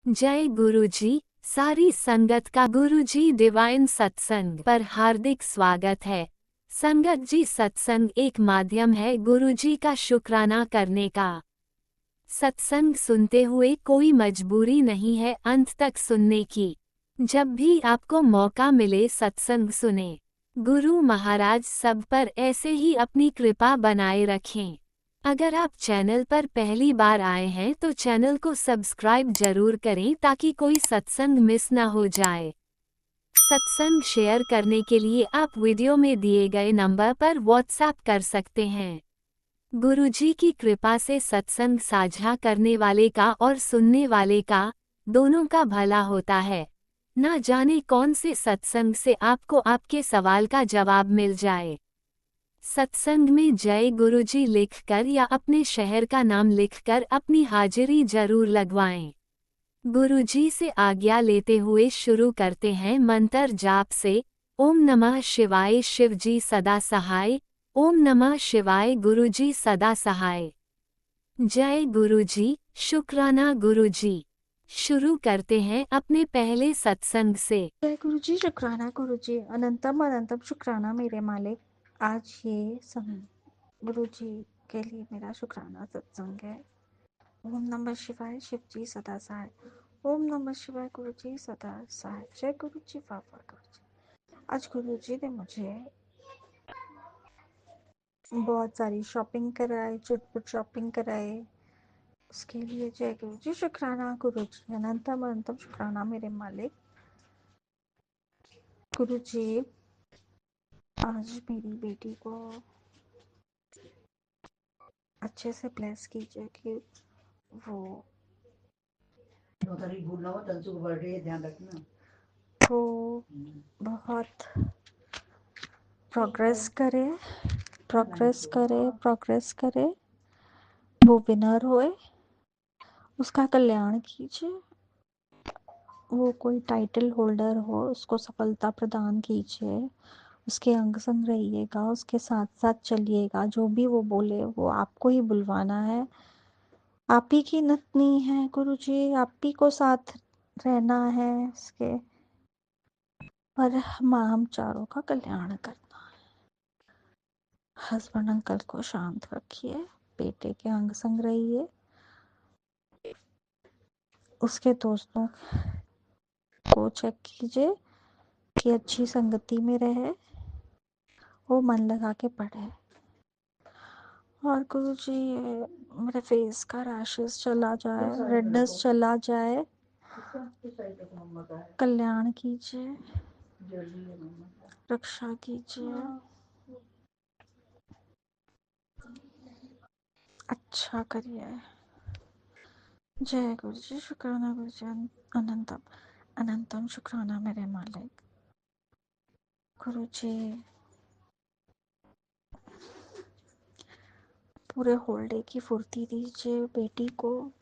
जय गुरुजी। सारी संगत का गुरुजी डिवाइन सत्संग पर हार्दिक स्वागत है। संगत जी, सत्संग एक माध्यम है गुरुजी का शुक्राना करने का। सत्संग सुनते हुए कोई मजबूरी नहीं है अंत तक सुनने की। जब भी आपको मौका मिले सत्संग सुने। गुरु महाराज सब पर ऐसे ही अपनी कृपा बनाए रखें। अगर आप चैनल पर पहली बार आए हैं तो चैनल को सब्सक्राइब जरूर करें ताकि कोई सत्संग मिस ना हो जाए। सत्संग शेयर करने के लिए आप वीडियो में दिए गए नंबर पर व्हाट्सएप कर सकते हैं। गुरुजी की कृपा से सत्संग साझा करने वाले का और सुनने वाले का दोनों का भला होता है। ना जाने कौन से सत्संग से आपको आपके सवाल का जवाब मिल जाए। सत्संग में जय गुरुजी लिखकर या अपने शहर का नाम लिखकर अपनी हाजिरी जरूर लगवाएं। गुरुजी से आज्ञा लेते हुए शुरू करते हैं मंत्र जाप से। ओम नमः शिवाय शिवजी सदा सहाय। ओम नमः शिवाय गुरुजी सदा सहाय। जय गुरुजी, शुक्राना गुरुजी। शुरू करते हैं अपने पहले सत्संग से। जय गुरु जी, शुक्राना गुरु जी, अनंतम अनंतम शुक्राना मेरे मालिक। आज ये गुरु जी के लिए मेरा शुक्राना सत्संग है। ओम नमः शिवाय शिव जी सदा सहाय। ओम नमः शिवाय गुरु जी सदा सहाय। जय गुरु जी, बाबा गुरु जी। आज गुरु जी ने मुझे बहुत सारी शॉपिंग कराई, चुटपुट शॉपिंग कराए। उसके लिए जय गुरु जी, शुक्राना गुरु जी, अनंतम अनंतम शुक्राना मेरे मालिक। गुरु जी आज मेरी बेटी को अच्छे से ब्लेस कीजिए कि वो वो बहुत प्रोग्रेस करे, वो विनर होए, उसका कल्याण कीजिए। वो कोई टाइटल होल्डर हो, उसको सफलता प्रदान कीजिए। उसके अंग संग रहिएगा, उसके साथ साथ चलिएगा। जो भी वो बोले वो आपको ही बुलवाना है। आप ही की नतनी है गुरु जी, आप ही को साथ रहना है इसके। पर हम चारों का कल्याण करना। हस्बैंड अंकल को शांत रखिए, बेटे के अंग संग रहिए, उसके दोस्तों को चेक कीजिए कि अच्छी संगति में रहे, वो मन लगा के पढ़े। और गुरुजी मेरे फेस का रैशेस चला जाए, रेडनेस चला जाए, कल्याण कीजिए, रक्षा कीजिए, अच्छा करिए। जय गुरु जी, शुक्राना गुरु जी, अनंतम अनंतम शुक्राना मेरे मालिक। गुरु जी पूरे होल डे की फुर्ती दीजिए बेटी को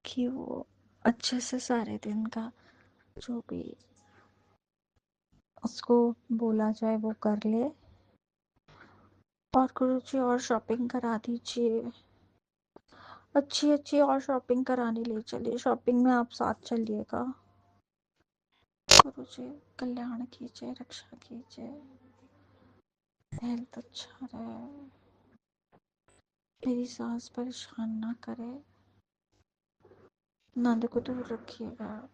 कि वो अच्छे से सारे दिन का जो भी उसको बोला जाए वो कर ले। और गुरु जी और शॉपिंग करा दीजिए, अच्छी अच्छी और शॉपिंग कराने ले चलिए। शॉपिंग में आप साथ चलिएगा। गुरु जी कल्याण कीजिए, रक्षा कीजिए, हेल्थ अच्छा रहे, मेरी सास परेशान ना करे, नंद को दूर रखिएगा,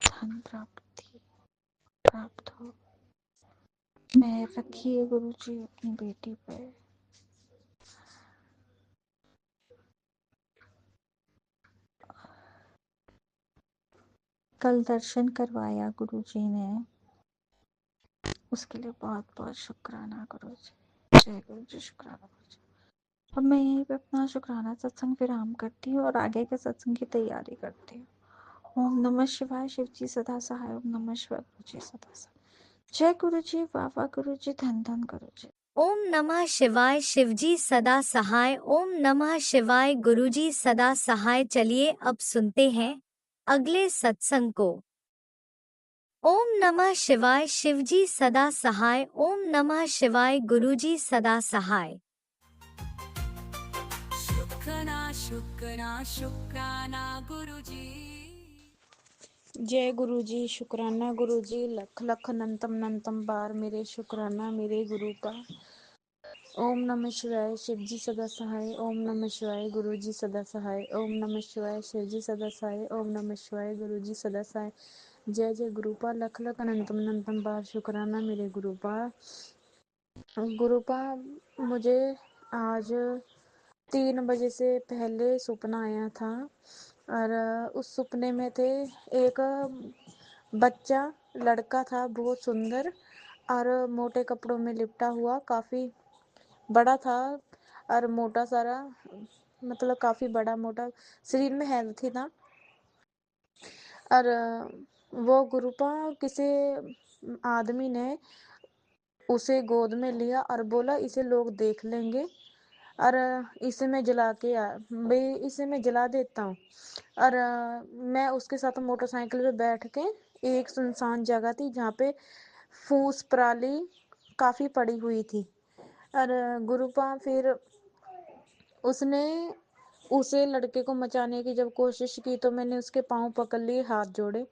धन प्राप्ति प्राप्त हो। मेहर रखिए गुरु जी अपनी बेटी पे। कल दर्शन करवाया गुरु जी ने, उसके लिए बहुत बहुत शुक्राना गुरु जी। जय गुरु जी, शुक्राना गुरु जी। और मैं यहीं पे अपना शुक्राना सत्संग विराम करती हूँ और आगे के सत्संग की तैयारी करती हूँ। ओम नमः शिवाय शिव जी सदा सहाय। ओम नमः शिवाय गुरु जी सदा सहाय। जय गुरु जी, वाह गुरु जी, धन धन गुरु जी। ओम नमः शिवाय शिवजी सदा सहाय। ओम नमः शिवाय गुरुजी सदा सहाय। चलिए अब सुनते हैं अगले सत्संग को। ओम नमः शिवाय शिवजी सदा सहाय। ओम नमः शिवाय गुरुजी सदा सहाय। शुक्राना शुक्राना शुक्राना गुरुजी। जय गुरु जी, शुक्राना गुरु जी, लख लख अनंतम अनंतम बार मेरे शुक्राना मेरे गुरु का। ओम नमः शिवाय, शिव जी सदा सहाय। ओम नमः शिवाय, गुरु जी सदा सहाय। ओम नमः शिवाय, शिव जी सदा सहाय। ओम नमः शिवाय, गुरु जी सदा सहाय। जय जय गुरुपा, लख लख अनंतम अनंतम बार शुक्राना मेरे गुरुपा। गुरुपा, मुझे आज 3 बजे से पहले सपना आया था और उस सपने में थे एक बच्चा, लड़का था, बहुत सुंदर और मोटे कपड़ों में लिपटा हुआ, काफ़ी बड़ा था और मोटा सारा, मतलब काफ़ी बड़ा मोटा, शरीर में हेल्थी था। और वो गुरुपा किसी आदमी ने उसे गोद में लिया और बोला इसे लोग देख लेंगे और इसे मैं जला के भाई इसे मैं जला देता हूँ। और मैं उसके साथ मोटरसाइकिल पे बैठ के एक सुनसान जगह थी जहाँ पे फूस पराली काफ़ी पड़ी हुई थी। और गुरुपा फिर उसने उसे लड़के को मचाने की जब कोशिश की तो मैंने उसके पाँव पकड़ लिए, हाथ जोड़े।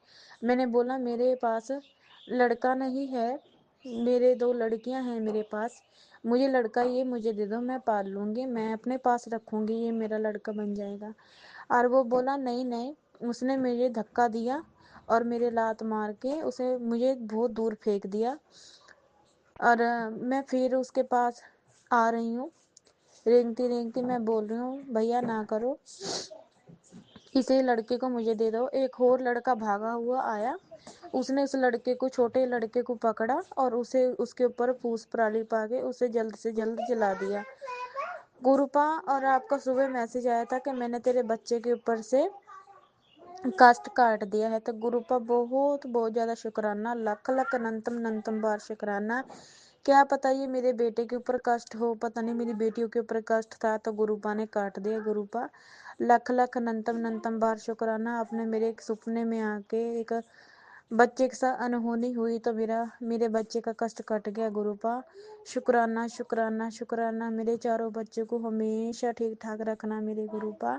मैंने बोला मेरे पास लड़का नहीं है, मेरे 2 लड़कियां हैं मेरे पास, मुझे लड़का ये मुझे दे दो, मैं पाल लूँगी, मैं अपने पास रखूँगी, ये मेरा लड़का बन जाएगा। और वो बोला नहीं नहीं, उसने मुझे धक्का दिया और मेरे लात मार के उसे मुझे बहुत दूर फेंक दिया। और मैं फिर उसके पास आ रही हूँ, रेंगती रेंगती मैं बोल रही हूँ भैया ना करो, इसे लड़के को मुझे दे दो। एक और लड़का भागा हुआ आया, उसने उस लड़के को, छोटे लड़के को पकड़ा और उसे उसके ऊपर फूस पराली पाके उसे जल्द से जल्द जला दिया। गुरुपा, और आपका सुबह मैसेज आया था कि मैंने तेरे बच्चे के ऊपर से कास्ट काट दिया है, तो गुरुपा बहुत बहुत ज़्यादा शुक्राना, लख लख अनंतम अनंतम बार शुक्राना। क्या पता ये मेरे बेटे के ऊपर कष्ट हो, पता नहीं मेरी बेटियों के ऊपर कष्ट था तो गुरुपा ने काट दिया। गुरुपा लख लख अनंतम अनंतम बार शुक्राना, आपने मेरे एक सपने में आके एक बच्चे के साथ अनहोनी हुई तो मेरे बच्चे का कष्ट कट गया। गुरुपा शुक्राना शुक्राना शुक्राना, मेरे चारों बच्चों को हमेशा ठीक ठाक रखना मेरे गुरुपा,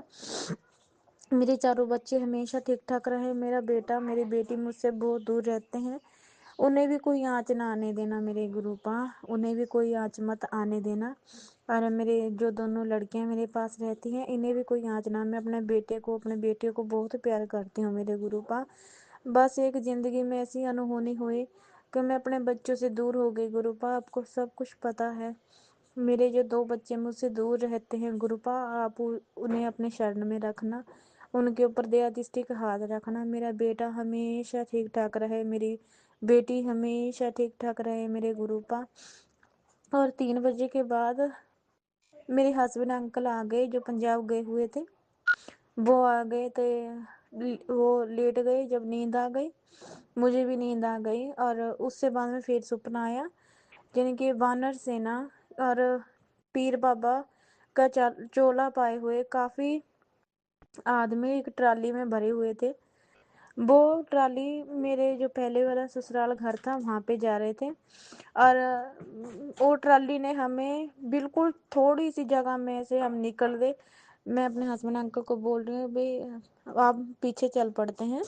मेरे चारों बच्चे हमेशा ठीक ठाक रहे। मेरा बेटा मेरी बेटी मुझसे बहुत दूर रहते हैं, उन्हें भी कोई आँच ना आने देना मेरे गुरुपा, उन्हें भी कोई आँच मत आने देना। और मेरे जो दोनों लड़कियां मेरे पास रहती हैं इन्हें भी कोई आँच ना, मैं अपने बेटे को, अपने बेटियों को बहुत प्यार करती हूँ मेरे गुरुपा। बस एक ज़िंदगी में ऐसी अनहोनी हुई कि मैं अपने बच्चों से दूर हो गई। गुरुपा आपको सब कुछ पता है, मेरे जो 2 बच्चे मुझसे दूर रहते हैं गुरुपा, आप उन्हें अपने शरण में रखना, उनके ऊपर दया दृष्टि का हाथ रखना। मेरा बेटा हमेशा ठीक ठाक रहे, मेरी बेटी हमेशा ठीक ठाक रहे मेरे गुरुपा। और 3 बजे के बाद मेरे हस्बैंड अंकल आ गए, जो पंजाब गए हुए थे, वो आ गए थे, वो लेट गए। जब नींद आ गई मुझे भी नींद आ गई और उससे बाद में फिर सपना आया, यानी कि वानर सेना और पीर बाबा का चोला पाए हुए काफ़ी आदमी एक ट्राली में भरे हुए थे। वो ट्राली मेरे जो पहले वाला ससुराल घर था वहाँ पे जा रहे थे और वो ट्राली ने हमें बिल्कुल थोड़ी सी जगह में से हम निकल गए। मैं अपने हस्बैंड अंकल को बोल रही हूँ भाई आप पीछे चल पड़ते हैं,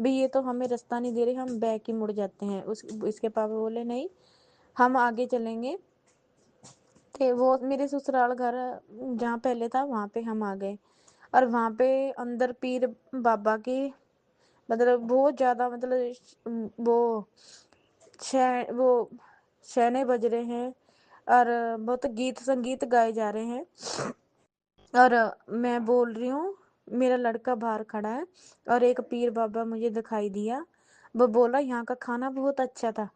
भाई ये तो हमें रास्ता नहीं दे रहे, हम बैक ही मुड़ जाते हैं। इसके पापा बोले नहीं हम आगे चलेंगे। थे वो मेरे ससुराल घर जहाँ पहले था वहाँ पे हम आ गए और वहाँ पे अंदर पीर बाबा की, मतलब बहुत ज़्यादा, मतलब वो वो शहने बज रहे हैं और बहुत गीत संगीत गाए जा रहे हैं। और मैं बोल रही हूँ, मेरा लड़का बाहर खड़ा है और एक पीर बाबा मुझे दिखाई दिया, वो बोला यहाँ का खाना बहुत अच्छा था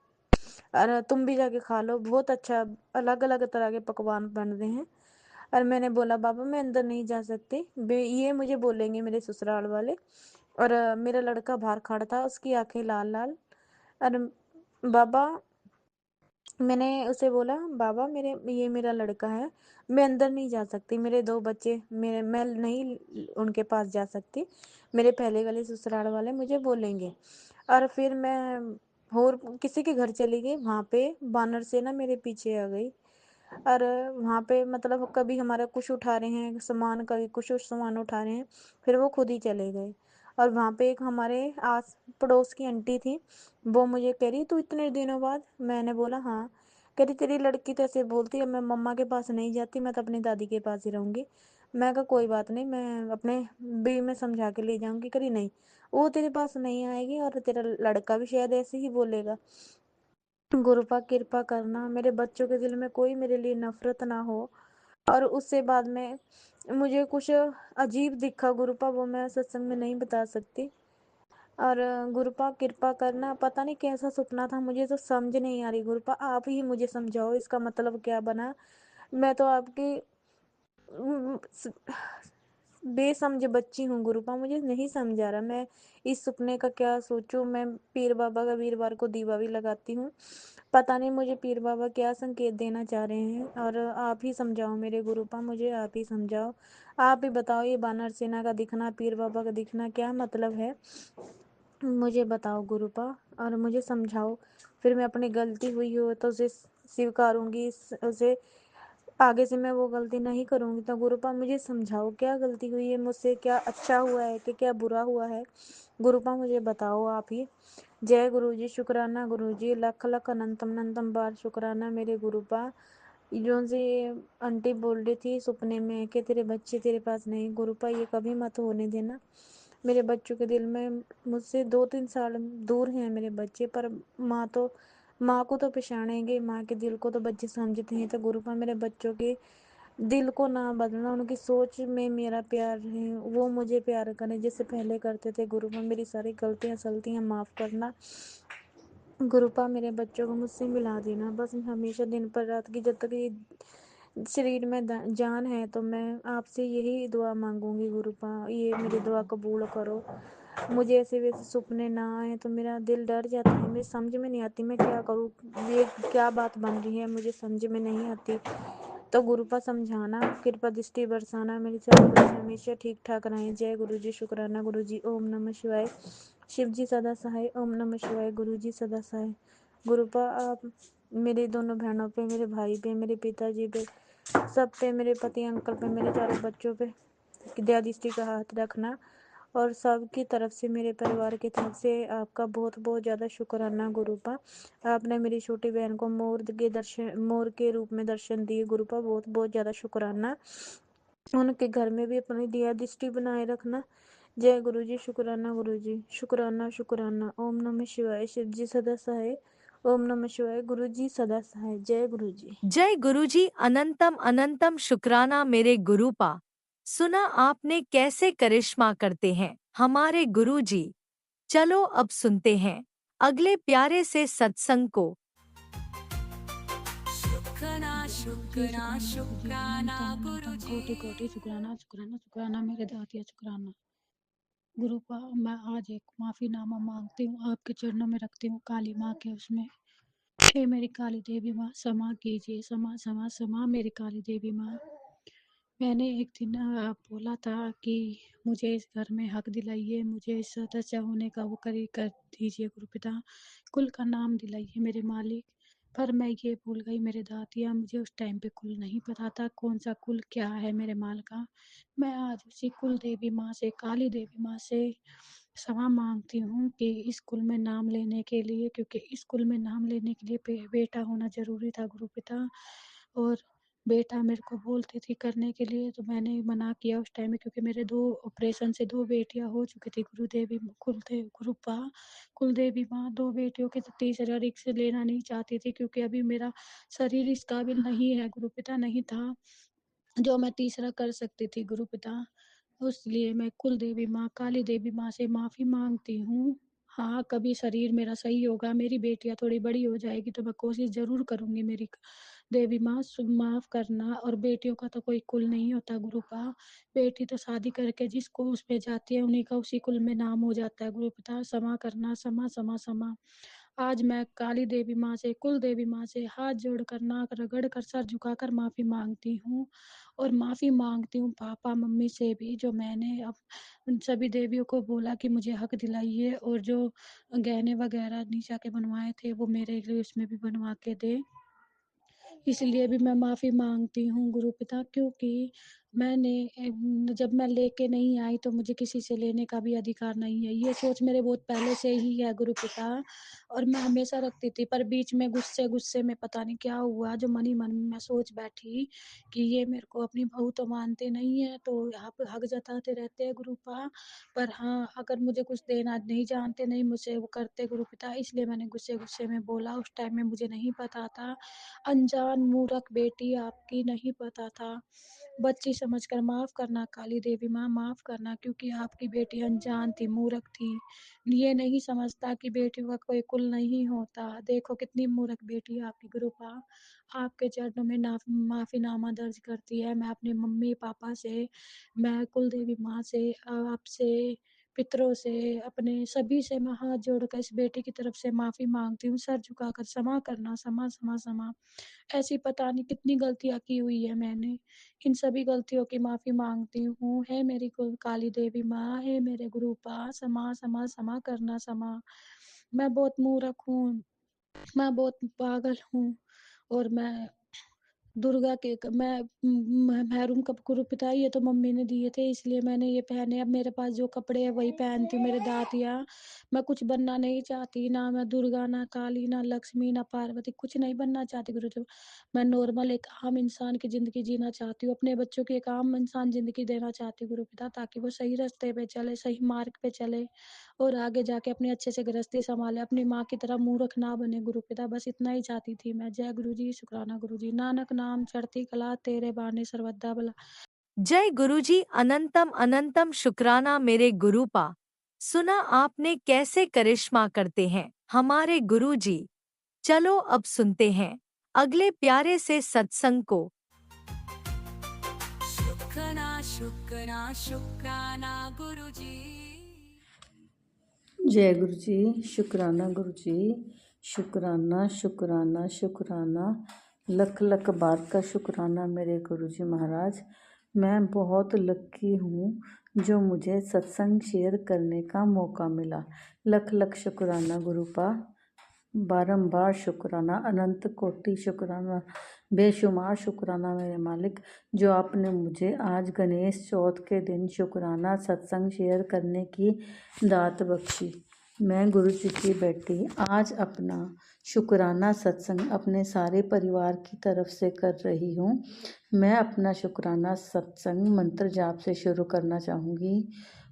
और तुम भी जाके खा लो, बहुत अच्छा, अलग अलग तरह के पकवान बन रहे हैं। और मैंने बोला बाबा मैं अंदर नहीं जा सकती, ये मुझे बोलेंगे मेरे ससुराल वाले। और मेरा लड़का बाहर खड़ा था, उसकी आंखें लाल लाल। और बाबा, मैंने उसे बोला बाबा मेरे ये मेरा लड़का है, मैं अंदर नहीं जा सकती, मेरे 2 बच्चे, मेरे मैं नहीं उनके पास जा सकती, मेरे पहले वाले ससुराल वाले मुझे बोलेंगे। और फिर मैं और किसी के घर चली गई, वहाँ पे बानर सेना मेरे पीछे आ गई और वहाँ पे मतलब कभी हमारा कुछ उठा रहे हैं सामान, कभी कुछ सामान उठा रहे हैं, फिर वो खुद ही चले गए। और वहाँ पे एक हमारे आस पड़ोस की आंटी थी, वो मुझे कह रही तू इतने दिनों बाद। मैंने बोला हाँ। कह रही तेरी लड़की तो ऐसे बोलती है, मैं मम्मा के पास नहीं जाती, मैं तो अपनी दादी के पास ही रहूँगी। मैं कहा कोई बात नहीं, मैं अपने बी में समझा के ले जाऊँगी। करी नहीं, वो तेरे पास नहीं आएगी और तेरा लड़का भी शायद ऐसे ही बोलेगा। गुरुपा कृपा करना मेरे बच्चों के दिल में कोई मेरे लिए नफरत ना हो। और उससे बाद में मुझे कुछ अजीब दिखा गुरुपा, वो मैं सत्संग में नहीं बता सकती। और गुरुपा कृपा करना पता नहीं कैसा सपना था, मुझे तो समझ नहीं आ रही। गुरुपा आप ही मुझे समझाओ इसका मतलब क्या बना। मैं तो आपकी बेसमझ बच्ची हूँ गुरुपा, मुझे नहीं समझ आ रहा मैं इस सपने का क्या सोचूं। मैं पीर बाबा का वीरवार को दीवा भी लगाती हूँ, पता नहीं मुझे पीर बाबा क्या संकेत देना चाह रहे हैं। और आप ही समझाओ मेरे गुरुपा, मुझे आप ही समझाओ। आप ही बताओ ये बानर सेना का दिखना, पीर बाबा का दिखना क्या मतलब है, मुझे बताओ गुरुपा और मुझे समझाओ। फिर मैं अपनी गलती हुई हो तो उसे स्वीकारूंगी, उसे आगे से मैं वो गलती नहीं करूंगी। तो गुरुपा मुझे समझाओ क्या गलती हुई है मुझसे, क्या अच्छा हुआ है कि क्या बुरा हुआ है। गुरुपा मुझे बताओ आप ही। जय गुरु जी, शुक्राना गुरु जी, लख लख अनंतम अनंतम बार शुक्राना मेरे गुरुपा। जो से आंटी बोल रही थी सपने में कि तेरे बच्चे तेरे पास नहीं, गुरुपा ये कभी मत होने देना। मेरे बच्चों के दिल में मुझसे 2-3 साल दूर हैं मेरे बच्चे, पर माँ को तो पहचानेंगे, माँ के दिल को तो बच्चे समझते हैं। तो गुरुपा मेरे बच्चों के दिल को ना बदलना, उनकी सोच में मेरा प्यार है, वो मुझे प्यार करें जैसे पहले करते थे। गुरुपा मेरी सारी गलतियाँ सलतियाँ माफ़ करना। गुरुपा मेरे बच्चों को मुझसे मिला देना, बस हमेशा दिन पर रात की जब तक ये शरीर में जान है तो मैं आपसे यही दुआ मांगूंगी। गुरुपा ये मेरी दुआ कबूल करो, मुझे ऐसे वैसे सपने ना आए तो मेरा दिल डर जाता है, मेरी समझ में नहीं आती मैं क्या करूँ, ये क्या बात बन रही है मुझे समझ में नहीं आती। तो गुरुपा समझाना, कृपा दृष्टि बरसाना, मेरी सारी बच्चे हमेशा ठीक ठाक रहें। जय गुरु जी, शुक्राना गुरु जी, ओम नमः शिवाय। शिव जी सदा सहाय, ओम नमः शिवाय। गुरु जी सदा सहाय। गुरुपा आप मेरी दोनों बहनों पे, मेरे भाई पे, मेरे पिताजी पे, सब पे, मेरे पति अंकल पे, मेरे चारों बच्चों पे दया दृष्टि का हाथ रखना। और सबकी तरफ से, मेरे परिवार की तरफ से आपका बहुत बहुत ज़्यादा शुक्राना गुरुपा। आपने मेरी छोटी बहन को मोर के रूप में दर्शन दिए गुरुपा, बहुत बहुत ज़्यादा शुक्राना। उनके घर में भी अपनी दया दृष्टि बनाए रखना। जय गुरु जी, शुक्राना गुरु जी, शुक्राना शुक्राना। ओम नमः शिवाय। शिव जी सदा सहाय, ओम नमः शिवाय। गुरु जी सदा सहाय। जय गुरु जी। जय गुरुजी, अनंतम अनंतम शुक्राना मेरे गुरुपा। सुना आपने कैसे करिश्मा करते हैं हमारे गुरुजी। चलो अब सुनते हैं अगले प्यारे से सत्संग को। शुक्राना जी शुक्राना शुक्राना गुरु जी, शुक्राना अनंतम गुरु अनंतम जी। कोटि कोटि शुक्राना शुक्राना शुक्राना मेरे दातिया शुक्राना। गुरुपा मैं आज एक माफ़ीनामा मांगती हूँ, आपके चरणों में रखती हूँ, काली माँ के उसमें। हे मेरी काली देवी माँ, क्षमा कीजिए, क्षमा क्षमा क्षमा मेरी काली देवी माँ। मैंने एक दिन बोला था कि मुझे इस घर में हक दिलाइए, मुझे इस सदस्य होने का वो कर दीजिए गुरुपिता, कुल का नाम दिलाइए मेरे मालिक। पर मैं ये भूल गई मेरे दातिया, मुझे उस टाइम पे कुल नहीं पता था कौन सा कुल क्या है मेरे माल का। मैं आज उसी कुल देवी माँ से, काली देवी माँ से क्षमा मांगती हूँ कि इस कुल में नाम लेने के लिए, क्योंकि इस कुल में नाम लेने के लिए बेटा होना जरूरी था गुरुपिता। और बेटा मेरे को बोलती थी करने के लिए, तो मैंने मना किया उस टाइम में, क्योंकि मेरे 2 ऑपरेशन से 2 बेटियां हो चुकी थी गुरुदेवी गुरुपा कुलदेवी माँ। 2 बेटियों के तो तीसरा रिक्स लेना नहीं चाहती थी, क्योंकि अभी मेरा शरीर इस काबिल नहीं है गुरुपिता, नहीं था जो मैं तीसरा कर सकती थी गुरुपिता। इसलिए मैं कुल देवी माँ, काली देवी माँ से माफ़ी मांगती हूँ। हाँ, कभी शरीर मेरा सही होगा, मेरी बेटियाँ थोड़ी बड़ी हो जाएगी तो मैं कोशिश ज़रूर करूँगी मेरी देवी माँ माफ़ करना। और बेटियों का तो कोई कुल नहीं होता गुरुपा, बेटी तो शादी करके जिसको उसमें जाती है उन्हीं का उसी कुल में नाम हो जाता है गुरुपिता। क्षमा करना, क्षमा क्षमा क्षमा। आज मैं काली देवी माँ से, कुल देवी माँ से हाथ जोड़कर, नाक रगड़ कर, सर झुकाकर माफ़ी मांगती हूँ। और माफ़ी मांगती हूँ पापा मम्मी से भी, जो मैंने अब उन सभी देवियों को बोला कि मुझे हक दिलाइए, और जो गहने वगैरह नीचा के बनवाए थे वो मेरे लिए उसमें भी बनवा के दे। इसलिए भी मैं माफ़ी माँगती हूँ गुरुपिता, क्योंकि मैंने जब मैं लेके नहीं आई तो मुझे किसी से लेने का भी अधिकार नहीं है। ये सोच मेरे बहुत पहले से ही है गुरुपिता, और मैं हमेशा रखती थी, पर बीच में गुस्से-गुस्से में पता नहीं क्या हुआ, जो मन ही मन में मैं सोच बैठी कि ये मेरे को अपनी बहू तो मानते नहीं है, तो यहाँ पे हक जताते रहते हैं गुरुपा। पर हाँ, अगर मुझे कुछ देना नहीं जानते, नहीं मुझसे वो करते गुरुपिता, इसलिए मैंने गुस्से-गुस्से में बोला। उस टाइम में मुझे नहीं पता था। अनजान मूर्ख बेटी आपकी, नहीं पता था। बच्ची समझकर माफ़ करना काली देवी माँ, माफ़ करना, क्योंकि आपकी बेटी अनजान थी, मूर्ख थी। ये नहीं समझता कि बेटियों का कोई कुल नहीं होता। देखो कितनी मूर्ख बेटी है आपकी गुरुपा। आपके चरणों में माफ़ीनामा दर्ज करती है। मैं अपने मम्मी-पापा से, मैं कुल देवी माँ से, आपसे, पितरों से, अपने सभी से मैं हाथ जोड़कर इस बेटी की तरफ से माफ़ी माँगती हूँ। सर झुकाकर क्षमा करना, क्षमा, क्षमा, क्षमा। ऐसी पता नहीं कितनी गलतियाँ की हुई है मैंने। इन सभी गलतियों की माफ़ी माँगती हूँ। हे मेरी कुल काली देवी माँ, हे मेरे गुरुपा, क्षमा, क्षमा, क्षमा करना, क्षमा। मैं बहुत मूर्ख हूँ, मैं बहुत पागल हूँ, और मैं दुर्गा के क मैं महरून गुरुपिता, ये तो मम्मी ने दिए थे, इसलिए मैंने ये पहने। अब मेरे पास जो कपड़े हैं वही पहनती हूँ, मेरे दातिया। मैं कुछ बनना नहीं चाहती, ना मैं दुर्गा, ना काली, ना लक्ष्मी, ना पार्वती, कुछ नहीं बनना चाहती गुरुदेव। मैं नॉर्मल एक आम इंसान की ज़िंदगी जीना चाहती हूँ, अपने बच्चों की एक आम इंसान ज़िंदगी देना चाहती हूँ गुरुपिता, ताकि वो सही रास्ते पे चले, सही मार्ग पे चले, और आगे जाके अपनी अच्छे से गृहस्थी सँभाले, अपनी माँ की तरह मूर्ख ना बने गुरुपिता। बस इतना ही चाहती थी मैं। जय गुरुजी, शुक्राना गुरुजी। नानक नाम चढ़ती कला, तेरे बाने सर्वदा भला। जय गुरुजी, अनंतम अनंतम शुक्राना मेरे गुरुपा। सुना आपने कैसे करिश्मा करते हैं हमारे गुरुजी। चलो अब सुनते हैं अगले प्यारे से सत्संग को। शुक्राना शुक्राना शुक्राना गुरुजी। जय गुरु जी, शुक्राना गुरु जी, शुक्राना शुक्राना शुक्राना, लख लख बार का शुक्राना मेरे गुरु जी महाराज। मैं बहुत लकी हूँ जो मुझे सत्संग शेयर करने का मौका मिला। लख लख शुक्राना गुरुपा, बारंबार शुक्राना, अनंत कोटि शुक्राना, बेशुमार शुक्राना मेरे मालिक, जो आपने मुझे आज गणेश चौथ के दिन शुक्राना सत्संग शेयर करने की दात बख्शी। मैं गुरु जी की बेटी आज अपना शुक्राना सत्संग अपने सारे परिवार की तरफ से कर रही हूँ। मैं अपना शुक्राना सत्संग मंत्र जाप से शुरू करना चाहूँगी।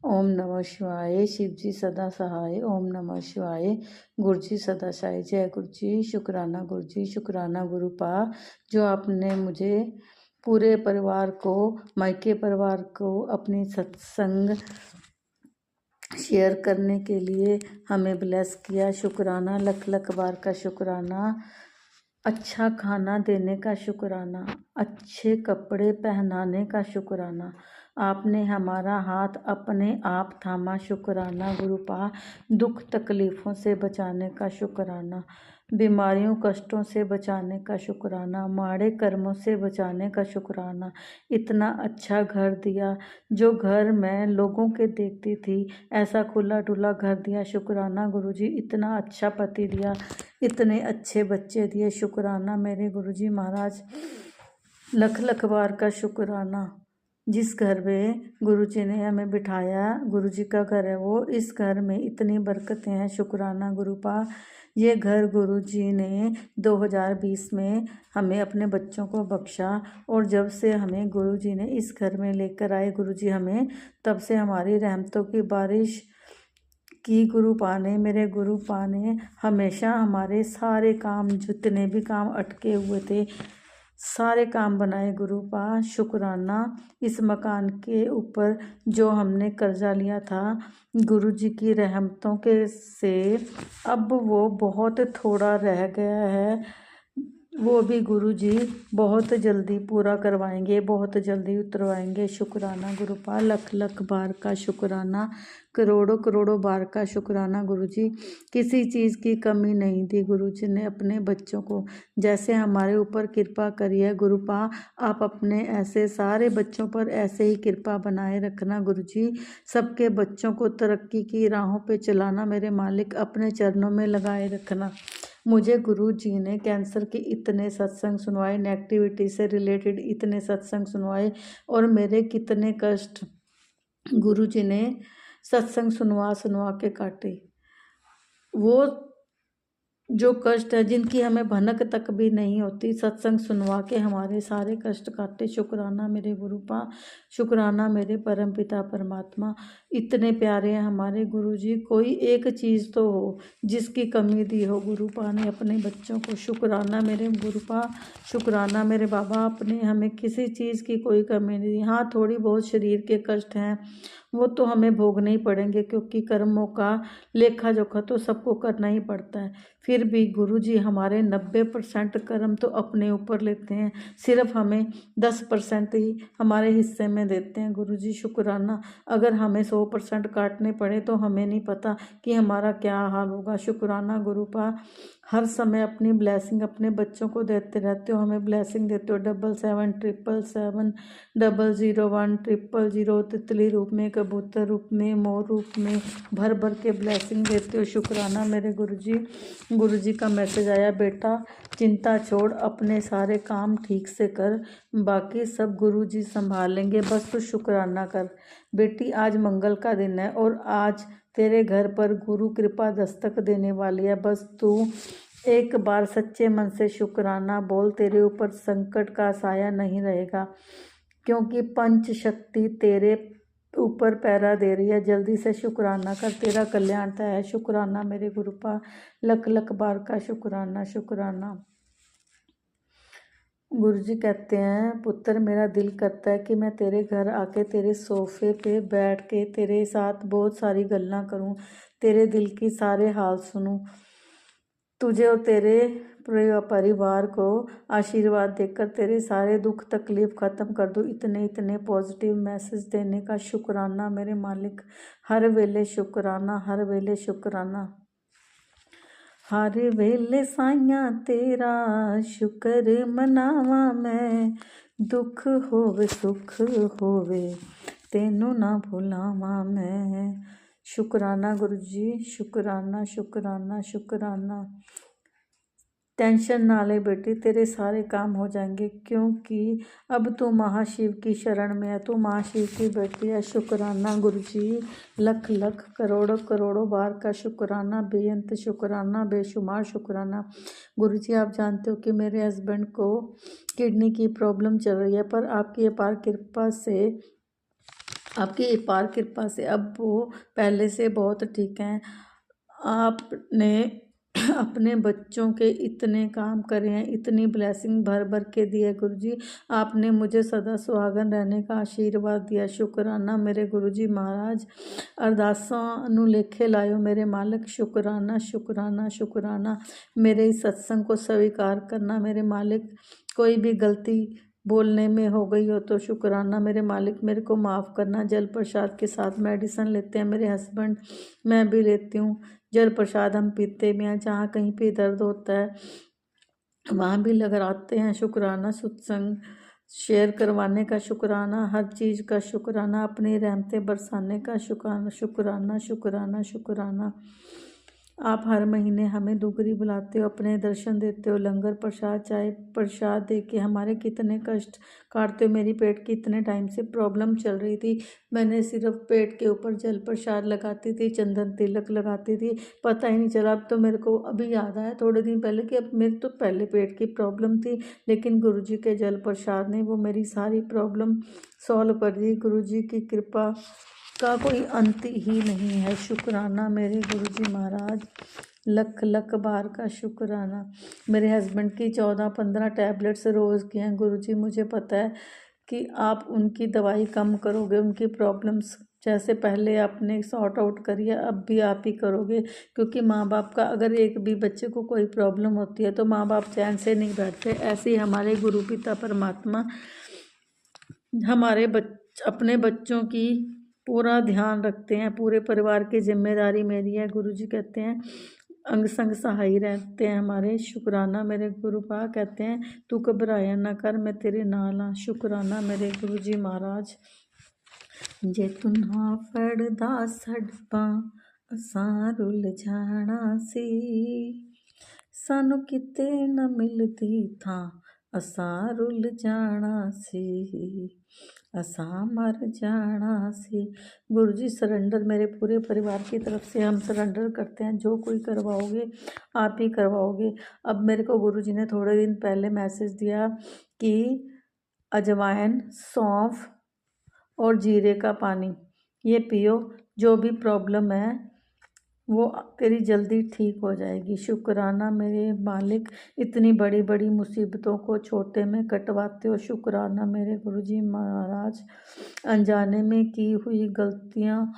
ओम नमः शिवाय, शिव जी सदा सहाय। ओम नमः शिवाय, गुरु जी सदा सहाय। जय गुरु जी, शुक्राना गुरु जी, शुक्राना गुरुपा, जो आपने मुझे पूरे परिवार को, मायके परिवार को अपनी सत्संग शेयर करने के लिए हमें ब्लेस किया। शुक्राना, लख लख बार का शुक्राना। अच्छा खाना देने का शुक्राना, अच्छे कपड़े पहनाने का शुक्राना, आपने हमारा हाथ अपने आप थामा। शुक्राना गुरुपा, दुख तकलीफ़ों से बचाने का शुक्राना, बीमारियों कष्टों से बचाने का शुक्राना, माड़े कर्मों से बचाने का शुक्राना। इतना अच्छा घर दिया, जो घर मैं लोगों के देखती थी, ऐसा खुला डुला घर दिया। शुक्राना गुरुजी, इतना अच्छा पति दिया, इतने अच्छे बच्चे दिए। शुक्राना मेरे गुरुजी महाराज, लख लख बार का शुक्राना। जिस घर में गुरुजी ने हमें बिठाया, गुरुजी का घर है वो, इस घर में इतनी बरकतें हैं। शुक्राना गुरुपा, ये घर गुरुजी ने 2020 में हमें अपने बच्चों को बख्शा, और जब से हमें गुरुजी ने इस घर में लेकर आए गुरुजी हमें, तब से हमारी रहमतों की बारिश की गुरुपा ने, मेरे गुरुपा ने हमेशा हमारे सारे काम, जितने भी काम अटके हुए थे, सारे काम बनाए गुरुपा। शुक्राना, इस मकान के ऊपर जो हमने कर्जा लिया था गुरुजी की रहमतों के से, अब वो बहुत थोड़ा रह गया है, वो भी गुरुजी बहुत जल्दी पूरा करवाएंगे, बहुत जल्दी उतरवाएंगे। शुक्राना गुरुपा, लख लख बार का शुक्राना, करोड़ों करोड़ों बार का शुक्राना गुरुजी। किसी चीज़ की कमी नहीं दी गुरुजी ने अपने बच्चों को, जैसे हमारे ऊपर कृपा करी है गुरुपा, आप अपने ऐसे सारे बच्चों पर ऐसे ही कृपा बनाए रखना गुरुजी। सबके बच्चों को तरक्की की राहों पे चलाना मेरे मालिक, अपने चरणों में लगाए रखना। मुझे गुरु जी ने कैंसर के इतने सत्संग सुनवाए, नेगेटिविटी से रिलेटेड इतने सत्संग सुनवाए, और मेरे कितने कष्ट गुरु जी ने सत्संग सुनवा सुनवा के काटे। वो जो कष्ट है जिनकी हमें भनक तक भी नहीं होती, सत्संग सुनवा के हमारे सारे कष्ट काटे। शुक्राना मेरे गुरुपा, शुक्राना मेरे परम पिता परमात्मा। इतने प्यारे हैं हमारे गुरु जी। कोई एक चीज़ तो हो जिसकी कमी दी हो गुरुपा ने अपने बच्चों को। शुक्राना मेरे गुरुपा, शुक्राना मेरे बाबा, आपने हमें किसी चीज़ की कोई कमी नहीं दी। हाँ, थोड़ी बहुत शरीर के कष्ट हैं, वो तो हमें भोगने ही पड़ेंगे, क्योंकि कर्मों का लेखा जोखा तो सबको करना ही पड़ता है। फिर भी गुरु जी हमारे 90% कर्म तो अपने ऊपर लेते हैं, सिर्फ हमें 10% ही हमारे हिस्से में देते हैं। गुरु जी शुक्राना। अगर हमें 100% काटने पड़े तो हमें नहीं पता कि हमारा क्या हाल होगा। शुक्राना गुरुपा, हर समय अपनी ब्लेसिंग अपने बच्चों को देते रहते हो, हमें ब्लेसिंग देते हो। 7777 001 000 तितली रूप में, कबूतर रूप में, मोर रूप में भर भर के ब्लेसिंग देते हो। शुक्राना मेरे गुरुजी। गुरुजी का मैसेज आया, बेटा चिंता छोड़, अपने सारे काम ठीक से कर, बाकी सब गुरुजी संभाल लेंगे, बस तू शुक्राना कर। बेटी आज मंगल का दिन है और आज तेरे घर पर गुरु कृपा दस्तक देने वाली है। बस तू एक बार सच्चे मन से शुक्राना बोल, तेरे ऊपर संकट का साया नहीं रहेगा, क्योंकि पंच शक्ति तेरे ऊपर पहरा दे रही है। जल्दी से शुक्राना कर, तेरा कल्याण तय है। शुक्राना मेरे गुरुपा, लख लख बार का शुक्राना शुक्राना। गुरुजी कहते हैं, पुत्र मेरा दिल करता है कि मैं तेरे घर आके तेरे सोफे पे बैठ के तेरे साथ बहुत सारी गल्लां करूं, तेरे दिल की सारे हाल सुनूं, तुझे और तेरे परिवार को आशीर्वाद देकर तेरे सारे दुख तकलीफ ख़त्म कर दूं। इतने इतने पॉजिटिव मैसेज देने का शुक्राना मेरे मालिक। हर वेले शुक्राना, हर वेले शुक्राना। हर वेले साइया तेरा शुक्र मनावा मैं, दुख होवे सुख होवे तेनू ना भुलावा मैं। शुक्राना गुरु जी, शुक्राना शुक्राना शुक्राना। टेंशन ना ले बेटी, तेरे सारे काम हो जाएंगे, क्योंकि अब तू महाशिव की शरण में है, तू महाशिव की बेटी है। शुक्राना गुरु जी, लख लख करोड़ों करोड़ों बार का शुक्राना, बेअंत शुक्राना, बेशुमार शुक्राना। गुरु जी आप जानते हो कि मेरे हस्बैंड को किडनी की प्रॉब्लम चल रही है, पर आपकी अपार कृपा से अब वो पहले से बहुत ठीक हैं। आपने अपने बच्चों के इतने काम करे हैं, इतनी ब्लेसिंग भर भर के दी है गुरुजी। आपने मुझे सदा सुहागन रहने का आशीर्वाद दिया। शुक्राना मेरे गुरुजी महाराज। अरदासां नूं लेखे लायो मेरे मालिक। शुक्राना शुक्राना शुक्राना। मेरे इस सत्संग को स्वीकार करना मेरे मालिक। कोई भी गलती बोलने में हो गई हो तो शुक्राना मेरे मालिक, मेरे को माफ़ करना। जल प्रसाद के साथ मेडिसिन लेते हैं मेरे हस्बैंड, मैं भी लेती हूँ। जल प्रसाद हम पीते भी हैं, जहाँ कहीं पे दर्द होता है वहाँ भी लगाते हैं। शुक्राना सत्संग शेयर करवाने का शुक्राना, हर चीज़ का शुक्राना, अपनी रहमतें बरसाने का शुक्राना शुक्राना शुक्राना शुक्राना। आप हर महीने हमें दुगरी बुलाते हो, अपने दर्शन देते हो, लंगर प्रसाद चाय प्रसाद दे के हमारे कितने कष्ट काटते हो। मेरी पेट की इतने टाइम से प्रॉब्लम चल रही थी, मैंने सिर्फ पेट के ऊपर जल प्रसाद लगाती थी, चंदन तिलक लगाती थी, पता ही नहीं चला। अब तो मेरे को अभी याद आया थोड़े दिन पहले कि अब मेरे तो पहले पेट की प्रॉब्लम थी, लेकिन गुरुजी के जल प्रसाद ने वो मेरी सारी प्रॉब्लम सॉल्व कर दी। गुरुजी की कृपा का कोई अंत ही नहीं है। शुक्राना मेरे गुरुजी महाराज, लख लख बार का शुक्राना। मेरे हस्बैंड की 14-15 टैबलेट्स रोज़ की हैं गुरुजी। मुझे पता है कि आप उनकी दवाई कम करोगे, उनकी प्रॉब्लम्स जैसे पहले आपने सॉर्ट आउट करी है अब भी आप ही करोगे, क्योंकि माँ बाप का अगर एक भी बच्चे को कोई प्रॉब्लम होती है तो माँ बाप चैन से नहीं बैठते। ऐसे ही हमारे गुरु पिता परमात्मा हमारे अपने बच्चों की पूरा ध्यान रखते हैं। पूरे परिवार की जिम्मेदारी मेरी है। गुरुजी कहते हैं अंग संग सहाय रहते हैं हमारे। शुक्राना मेरे गुरुपा, कहते हैं तू घबराया ना कर, मैं तेरे नाल हाँ। शुक्राना मेरे गुरुजी महाराज। जे तू ना फड़दा सड़पा असां रुल जाना सी, सानू किते न मिलदी थां, असां रुल जाना सी, असां मर जाना सी। गुरु जी सरेंडर मेरे पूरे परिवार की तरफ से हम सरेंडर करते हैं। जो कोई करवाओगे आप ही करवाओगे। अब मेरे को गुरु जी ने थोड़े दिन पहले मैसेज दिया कि अजवाइन, सौंफ और जीरे का पानी ये पियो, जो भी प्रॉब्लम है वो तेरी जल्दी ठीक हो जाएगी। शुक्राना मेरे मालिक, इतनी बड़ी बड़ी मुसीबतों को छोटे में कटवाते हो। शुक्राना मेरे गुरुजी महाराज, अनजाने में की हुई गलतियाँ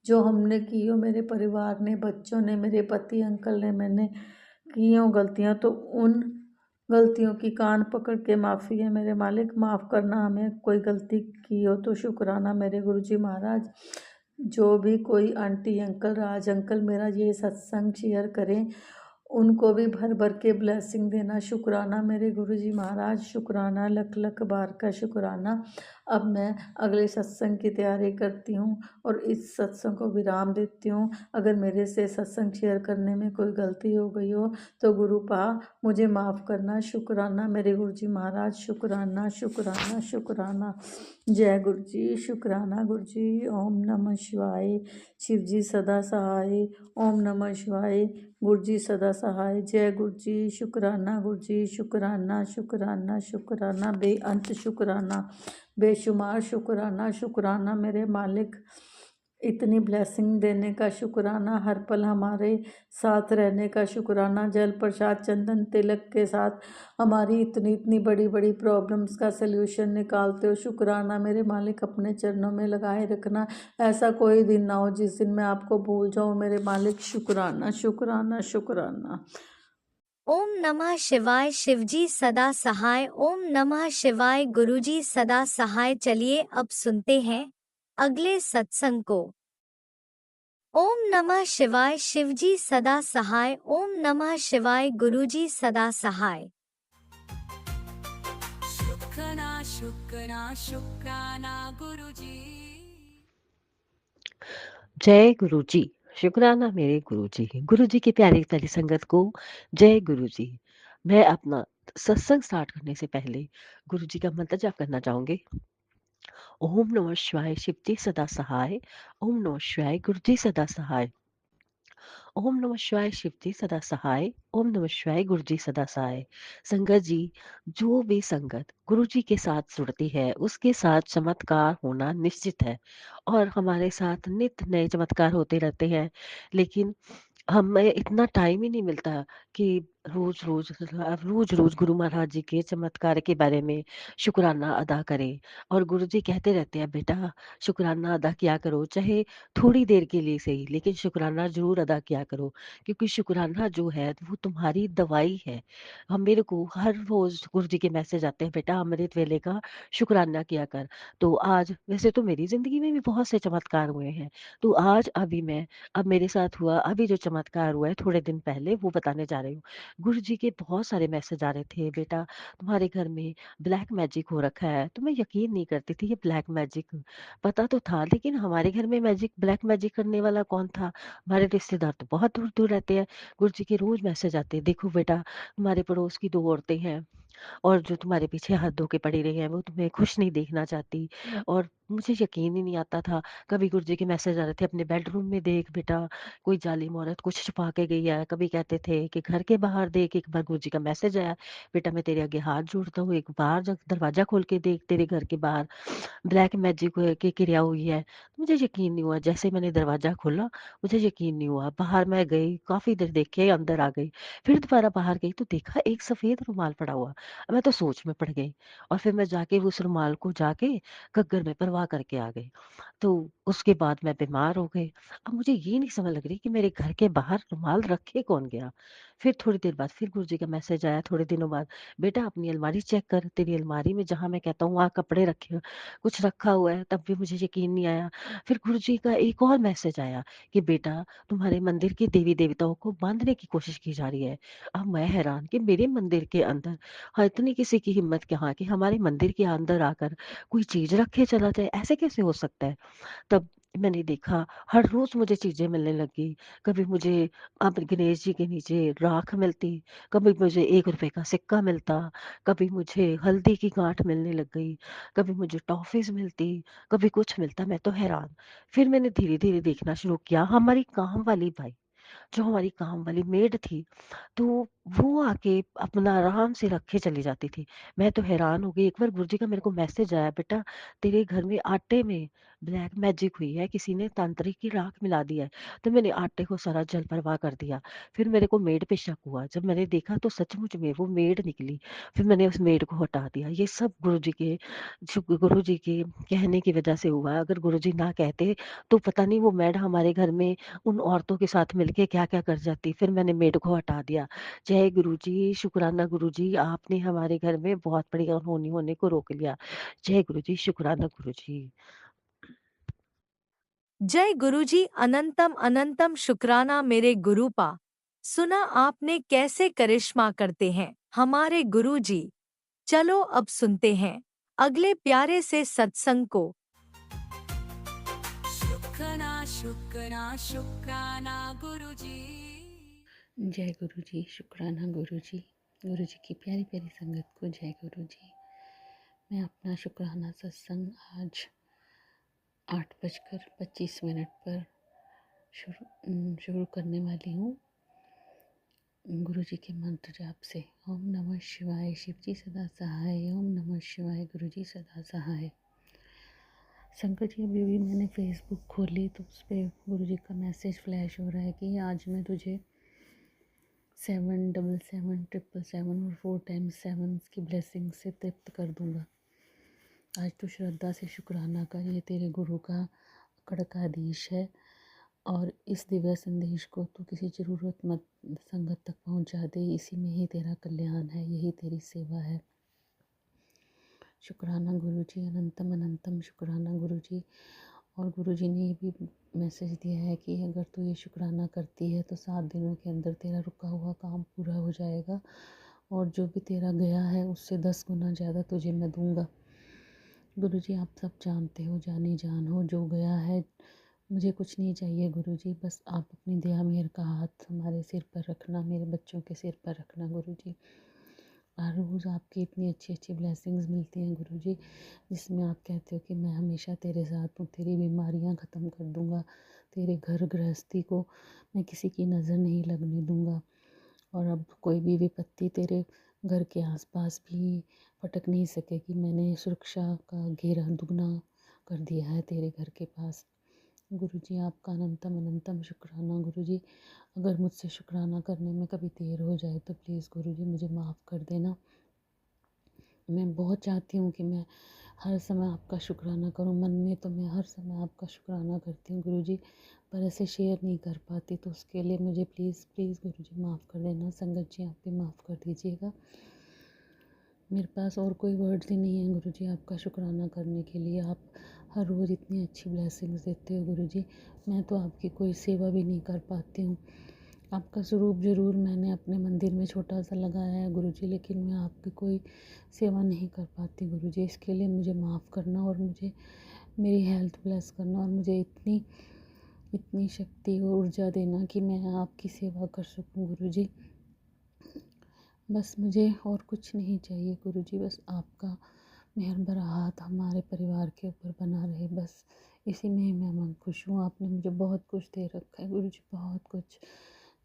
जो हमने की हो, मेरे परिवार ने, बच्चों ने, मेरे पति अंकल ने, मैंने की हो गलतियाँ, तो उन गलतियों की कान पकड़ के माफ़ी है मेरे मालिक, माफ़ करना हमें कोई गलती की हो तो। शुक्राना मेरे गुरुजी महाराज, जो भी कोई आंटी अंकल, राज अंकल मेरा ये सत्संग शेयर करें उनको भी भर भर के ब्लेसिंग देना। शुक्राना मेरे गुरुजी महाराज, शुक्राना, लख लख बार का शुक्राना। अब मैं अगले सत्संग की तैयारी करती हूँ और इस सत्संग को विराम देती हूँ। अगर मेरे से सत्संग शेयर करने में कोई गलती हो गई हो तो गुरु पा मुझे माफ़ करना। शुक्राना मेरे गुरुजी महाराज, शुक्राना शुक्राना शुक्राना। जय गुरु जी, शुक्राना गुरु जी। ओम नमः शिवाय। शिव जी सदा सहाय। ओम नमः शिवाय। गुरु जी सदा सहाय। जय गुरु जी। शुक्राना गुरु जी, शुक्राना शुक्राना शुक्राना, बेअंत शुक्राना, बेशुमार शुक्राना। शुक्राना मेरे मालिक, इतनी ब्लेसिंग देने का शुक्राना, हर पल हमारे साथ रहने का शुक्राना, जल प्रसाद चंदन तिलक के साथ हमारी इतनी इतनी बड़ी बड़ी प्रॉब्लम्स का सल्यूशन निकालते हो। शुक्राना मेरे मालिक, अपने चरणों में लगाए रखना, ऐसा कोई दिन ना हो जिस दिन मैं आपको भूल जाऊँ मेरे मालिक। शुक्राना शुक्राना शुक्राना। ओम नमः शिवाय। शिवजी सदा सहाय। ओम नमः शिवाय। गुरुजी सदा सहाय। चलिए अब सुनते हैं अगले सत्संग को। ओम नमः शिवाय। शिवजी सदा सहाय। ओम नमः शिवाय। गुरुजी सदा सहाय। शुक्राना शुक्राना शुक्राना गुरुजी। जय गुरु जी। शुक्राना मेरे गुरु जी। गुरु जी की प्यारी प्यारी संगत को जय गुरु जी। मैं अपना सत्संग स्टार्ट करने से पहले गुरु जी का मंत्र जाप करना चाहूंगी। ओम नमः शिवाय। शिव जी सदा सहाय। ओम नमः शिवाय। गुरु जी सदा सहाय। ओम नमः शिवाय। शिव जी सदा सहाय। ओम नमः शिवाय। गुरु जी सदा सहाय। संगत जी, जो भी संगत गुरु जी के साथ जुड़ती है उसके साथ चमत्कार होना निश्चित है और हमारे साथ नित्य नए चमत्कार होते रहते हैं। लेकिन हमें इतना टाइम ही नहीं मिलता कि रोज रोज रोज रोज गुरु महाराज जी के चमत्कार के बारे में शुक्राना अदा करें। और गुरु जी कहते रहते हैं, बेटा शुक्राना अदा किया करो, चाहे थोड़ी देर के लिए सही, लेकिन शुक्राना जरूर अदा किया करो, क्योंकि शुक्राना जो है वो तुम्हारी दवाई है। हम मेरे को हर रोज गुरु जी के मैसेज आते हैं, बेटा अमृत वेले का शुक्राना किया कर। तो आज वैसे तो मेरी जिंदगी में भी बहुत से चमत्कार हुए हैं, तो आज अभी मैं अब मेरे साथ हुआ अभी जो चमत्कार हुआ है थोड़े दिन पहले वो बताने जा रही हूँ। गुरु जी के बहुत सारे मैसेज आ रहे थे, बेटा तुम्हारे घर में ब्लैक मैजिक हो रखा है। तो मैं यकीन नहीं करती थी ये ब्लैक मैजिक, पता तो था लेकिन हमारे घर में मैजिक ब्लैक मैजिक करने वाला कौन था। हमारे रिश्तेदार तो बहुत दूर दूर रहते हैं। गुरु जी के रोज मैसेज आते हैं, देखो बेटा तुम्हारे पड़ोस की 2 औरतें हैं और जो तुम्हारे पीछे हाथ धो के पड़ी रही है वो तुम्हें खुश नहीं देखना चाहती। और मुझे यकीन ही नहीं आता था। कभी गुरुजी के मैसेज आ रहे थे, अपने बेडरूम में देख बेटा कोई जालिम औरत कुछ छुपा के गई है। कभी कहते थे कि घर के बाहर देख। एक बार गुरुजी का मैसेज आया, बेटा मैं तेरे आगे हाथ जोड़ता हूँ, एक बार दरवाजा खोल के देख, तेरे घर के बाहर ब्लैक मैजिक की क्रिया हुई है। मुझे यकीन नहीं हुआ। जैसे मैंने दरवाजा खोला मुझे यकीन नहीं हुआ। बाहर मैं गई, काफी देर देखे, अंदर आ गई, फिर दोबारा बाहर गई तो देखा एक सफेद रुमाल पड़ा हुआ। मैं तो सोच में पड़ गई और फिर मैं जाके उस रुमाल को जाके गग्गर में परवाह करके आ गई। तो उसके बाद मैं बीमार हो गई। अब मुझे ये नहीं समझ लग रही कि मेरे घर के बाहर रुमाल रखे कौन गया। फिर थोड़ी देर बाद फिर गुरुजी का मैसेज आया, थोड़े दिनों बाद, बेटा अपनी अलमारी चेक कर, तेरी अलमारी में जहां मैं कहता हूँ वहां कपड़े रखे कुछ रखा हुआ है। तब भी मुझे यकीन नहीं आया। फिर गुरुजी का एक और मैसेज आया कि बेटा तुम्हारे मंदिर के देवी देवताओं को बांधने की कोशिश की जा रही है। अब मैं हैरान कि मेरे मंदिर के अंदर, हाँ, इतनी किसी की हिम्मत कि हाँ कि हमारे मंदिर के अंदर आकर कोई चीज रखे चला जाए, ऐसे कैसे हो सकता है। तब मैंने देखा हर रोज़ मुझे चीज़ें मिलने लगी। कभी मुझे अब गणेश जी के नीचे राख मिलती, कभी मुझे ₹1 का सिक्का मिलता, कभी मुझे हल्दी की गाँठ मिलने लग गई, कभी मुझे टॉफ़ीज़ मिलती, कभी कुछ मिलता, मैं तो हैरान। फिर मैंने धीरे-धीरे देखना शुरू किया, हमारी काम वाली बाई, जो हमारी काम वाली मेड थी, तो वो आके अपना आराम से रखे चली जाती थी। मैं तो हैरान हो गई, एक बार गुरुजी का मेरे को मैसेज आया, बेटा तेरे घर में आटे में ब्लैक मैजिक हुई है, किसी ने तांत्रिक की राख मिला दी है। तो मैंने आटे को सारा जल-परवाह कर दिया। फिर मेरे को मेड पे शक हुआ, जब मैंने देखा तो सचमुच में वो मेड निकली। फिर मैंने उस मेड को हटा दिया। ये सब गुरुजी के कहने की वजह से हुआ है। अगर गुरुजी ना कहते तो पता नहीं वो मेड हमारे घर में उन औरतों के साथ मिलके क्या-क्या कर जाती। फिर मैंने मेड को हटा दिया। जय गुरुजी, शुक्राना गुरुजी, आपने हमारे घर में बहुत बड़ी अनहोनी होने को रोक लिया। जय गुरुजी, शुक्राना गुरुजी। जय गुरुजी, अनंतम अनंतम शुक्राना मेरे गुरुपा। सुना आपने कैसे करिश्मा करते हैं हमारे गुरुजी। चलो अब सुनते हैं अगले प्यारे से सत्संग को। शुक्राना शुक्राना शुक्राना गुरुजी। जय गुरु जी, शुक्राना गुरु जी की प्यारी प्यारी संगत को जय गुरु जी। मैं अपना शुक्राना सत्संग आज 8:25 पर शुरू करने वाली हूँ गुरु जी के मंत्र जाप से। ओम नमः शिवाय, शिव जी सदा सहाय। ओम नमः शिवाय, गुरु जी सदा सहाय। संकट जी अभी भी मैंने फेसबुक खोली तो उस पर गुरु जी का मैसेज फ्लैश हो रहा है कि आज मैं तुझे 777 और 4 टाइम्स 7 की ब्लेसिंग से तृप्त कर दूंगा। आज तो श्रद्धा से शुक्राना कर, ये तेरे गुरु का कड़क आदेश है और इस दिव्य संदेश को तो किसी ज़रूरतमंद संगत तक पहुंचा दे। इसी में ही तेरा कल्याण है, यही तेरी सेवा है। शुक्राना गुरु जी, अनंतम अनंतम शुक्राना गुरु जी। और गुरु जी ने ये भी मैसेज दिया है कि अगर तू ये शुक्राना करती है तो 7 दिनों के अंदर तेरा रुका हुआ काम पूरा हो जाएगा और जो भी तेरा गया है उससे 10 गुना ज़्यादा तुझे मैं दूंगा। गुरु जी आप सब जानते हो, जानी जान हो, जो गया है मुझे कुछ नहीं चाहिए गुरु जी, बस आप अपनी दया मेहर का हाथ हमारे सिर पर रखना, मेरे बच्चों के सिर पर रखना गुरु जी। हर रोज़ आपकी इतनी अच्छी अच्छी ब्लेसिंग्स मिलती हैं गुरु जी, जिसमें आप कहते हो कि मैं हमेशा तेरे साथ हूँ, तेरी बीमारियाँ ख़त्म कर दूँगा, तेरे घर गृहस्थी को मैं किसी की नज़र नहीं लगने दूँगा और अब कोई भी विपत्ति तेरे घर के आसपास भी फटक नहीं सकेगी। मैंने सुरक्षा का घेरा दुगना कर दिया है तेरे घर के पास। गुरु जी आपका अनंतम अनंतम शुक्राना गुरु जी। अगर मुझसे शुक्राना करने में कभी देर हो जाए तो प्लीज़ गुरु जी मुझे माफ़ कर देना। मैं बहुत चाहती हूँ कि मैं हर समय आपका शुक्राना करूँ, मन में तो मैं हर समय आपका शुक्राना करती हूँ गुरु जी, पर ऐसे शेयर नहीं कर पाती, तो उसके लिए मुझे प्लीज़ प्लीज़ गुरु जी माफ़ कर देना। संगत जी आप भी माफ़ कर दीजिएगा। मेरे पास और कोई वर्ड्स ही नहीं है गुरु जी आपका शुक्राना करने के लिए। आप हर रोज़ इतनी अच्छी ब्लेसिंग्स देते हो गुरु जी, मैं तो आपकी कोई सेवा भी नहीं कर पाती हूँ। आपका स्वरूप ज़रूर मैंने अपने मंदिर में छोटा सा लगाया है गुरु जी, लेकिन मैं आपकी कोई सेवा नहीं कर पाती गुरु जी। इसके लिए मुझे माफ़ करना और मुझे मेरी हेल्थ ब्लेस करना और मुझे इतनी शक्ति और ऊर्जा देना कि मैं आपकी सेवा कर सकूं गुरु जी। बस मुझे और कुछ नहीं चाहिए गुरु जी, बस आपका मेहर भरा हाथ हमारे परिवार के ऊपर बना रहे, बस इसी में मैं मन खुश हूँ। आपने मुझे बहुत कुछ दे रखा है गुरु जी, बहुत कुछ,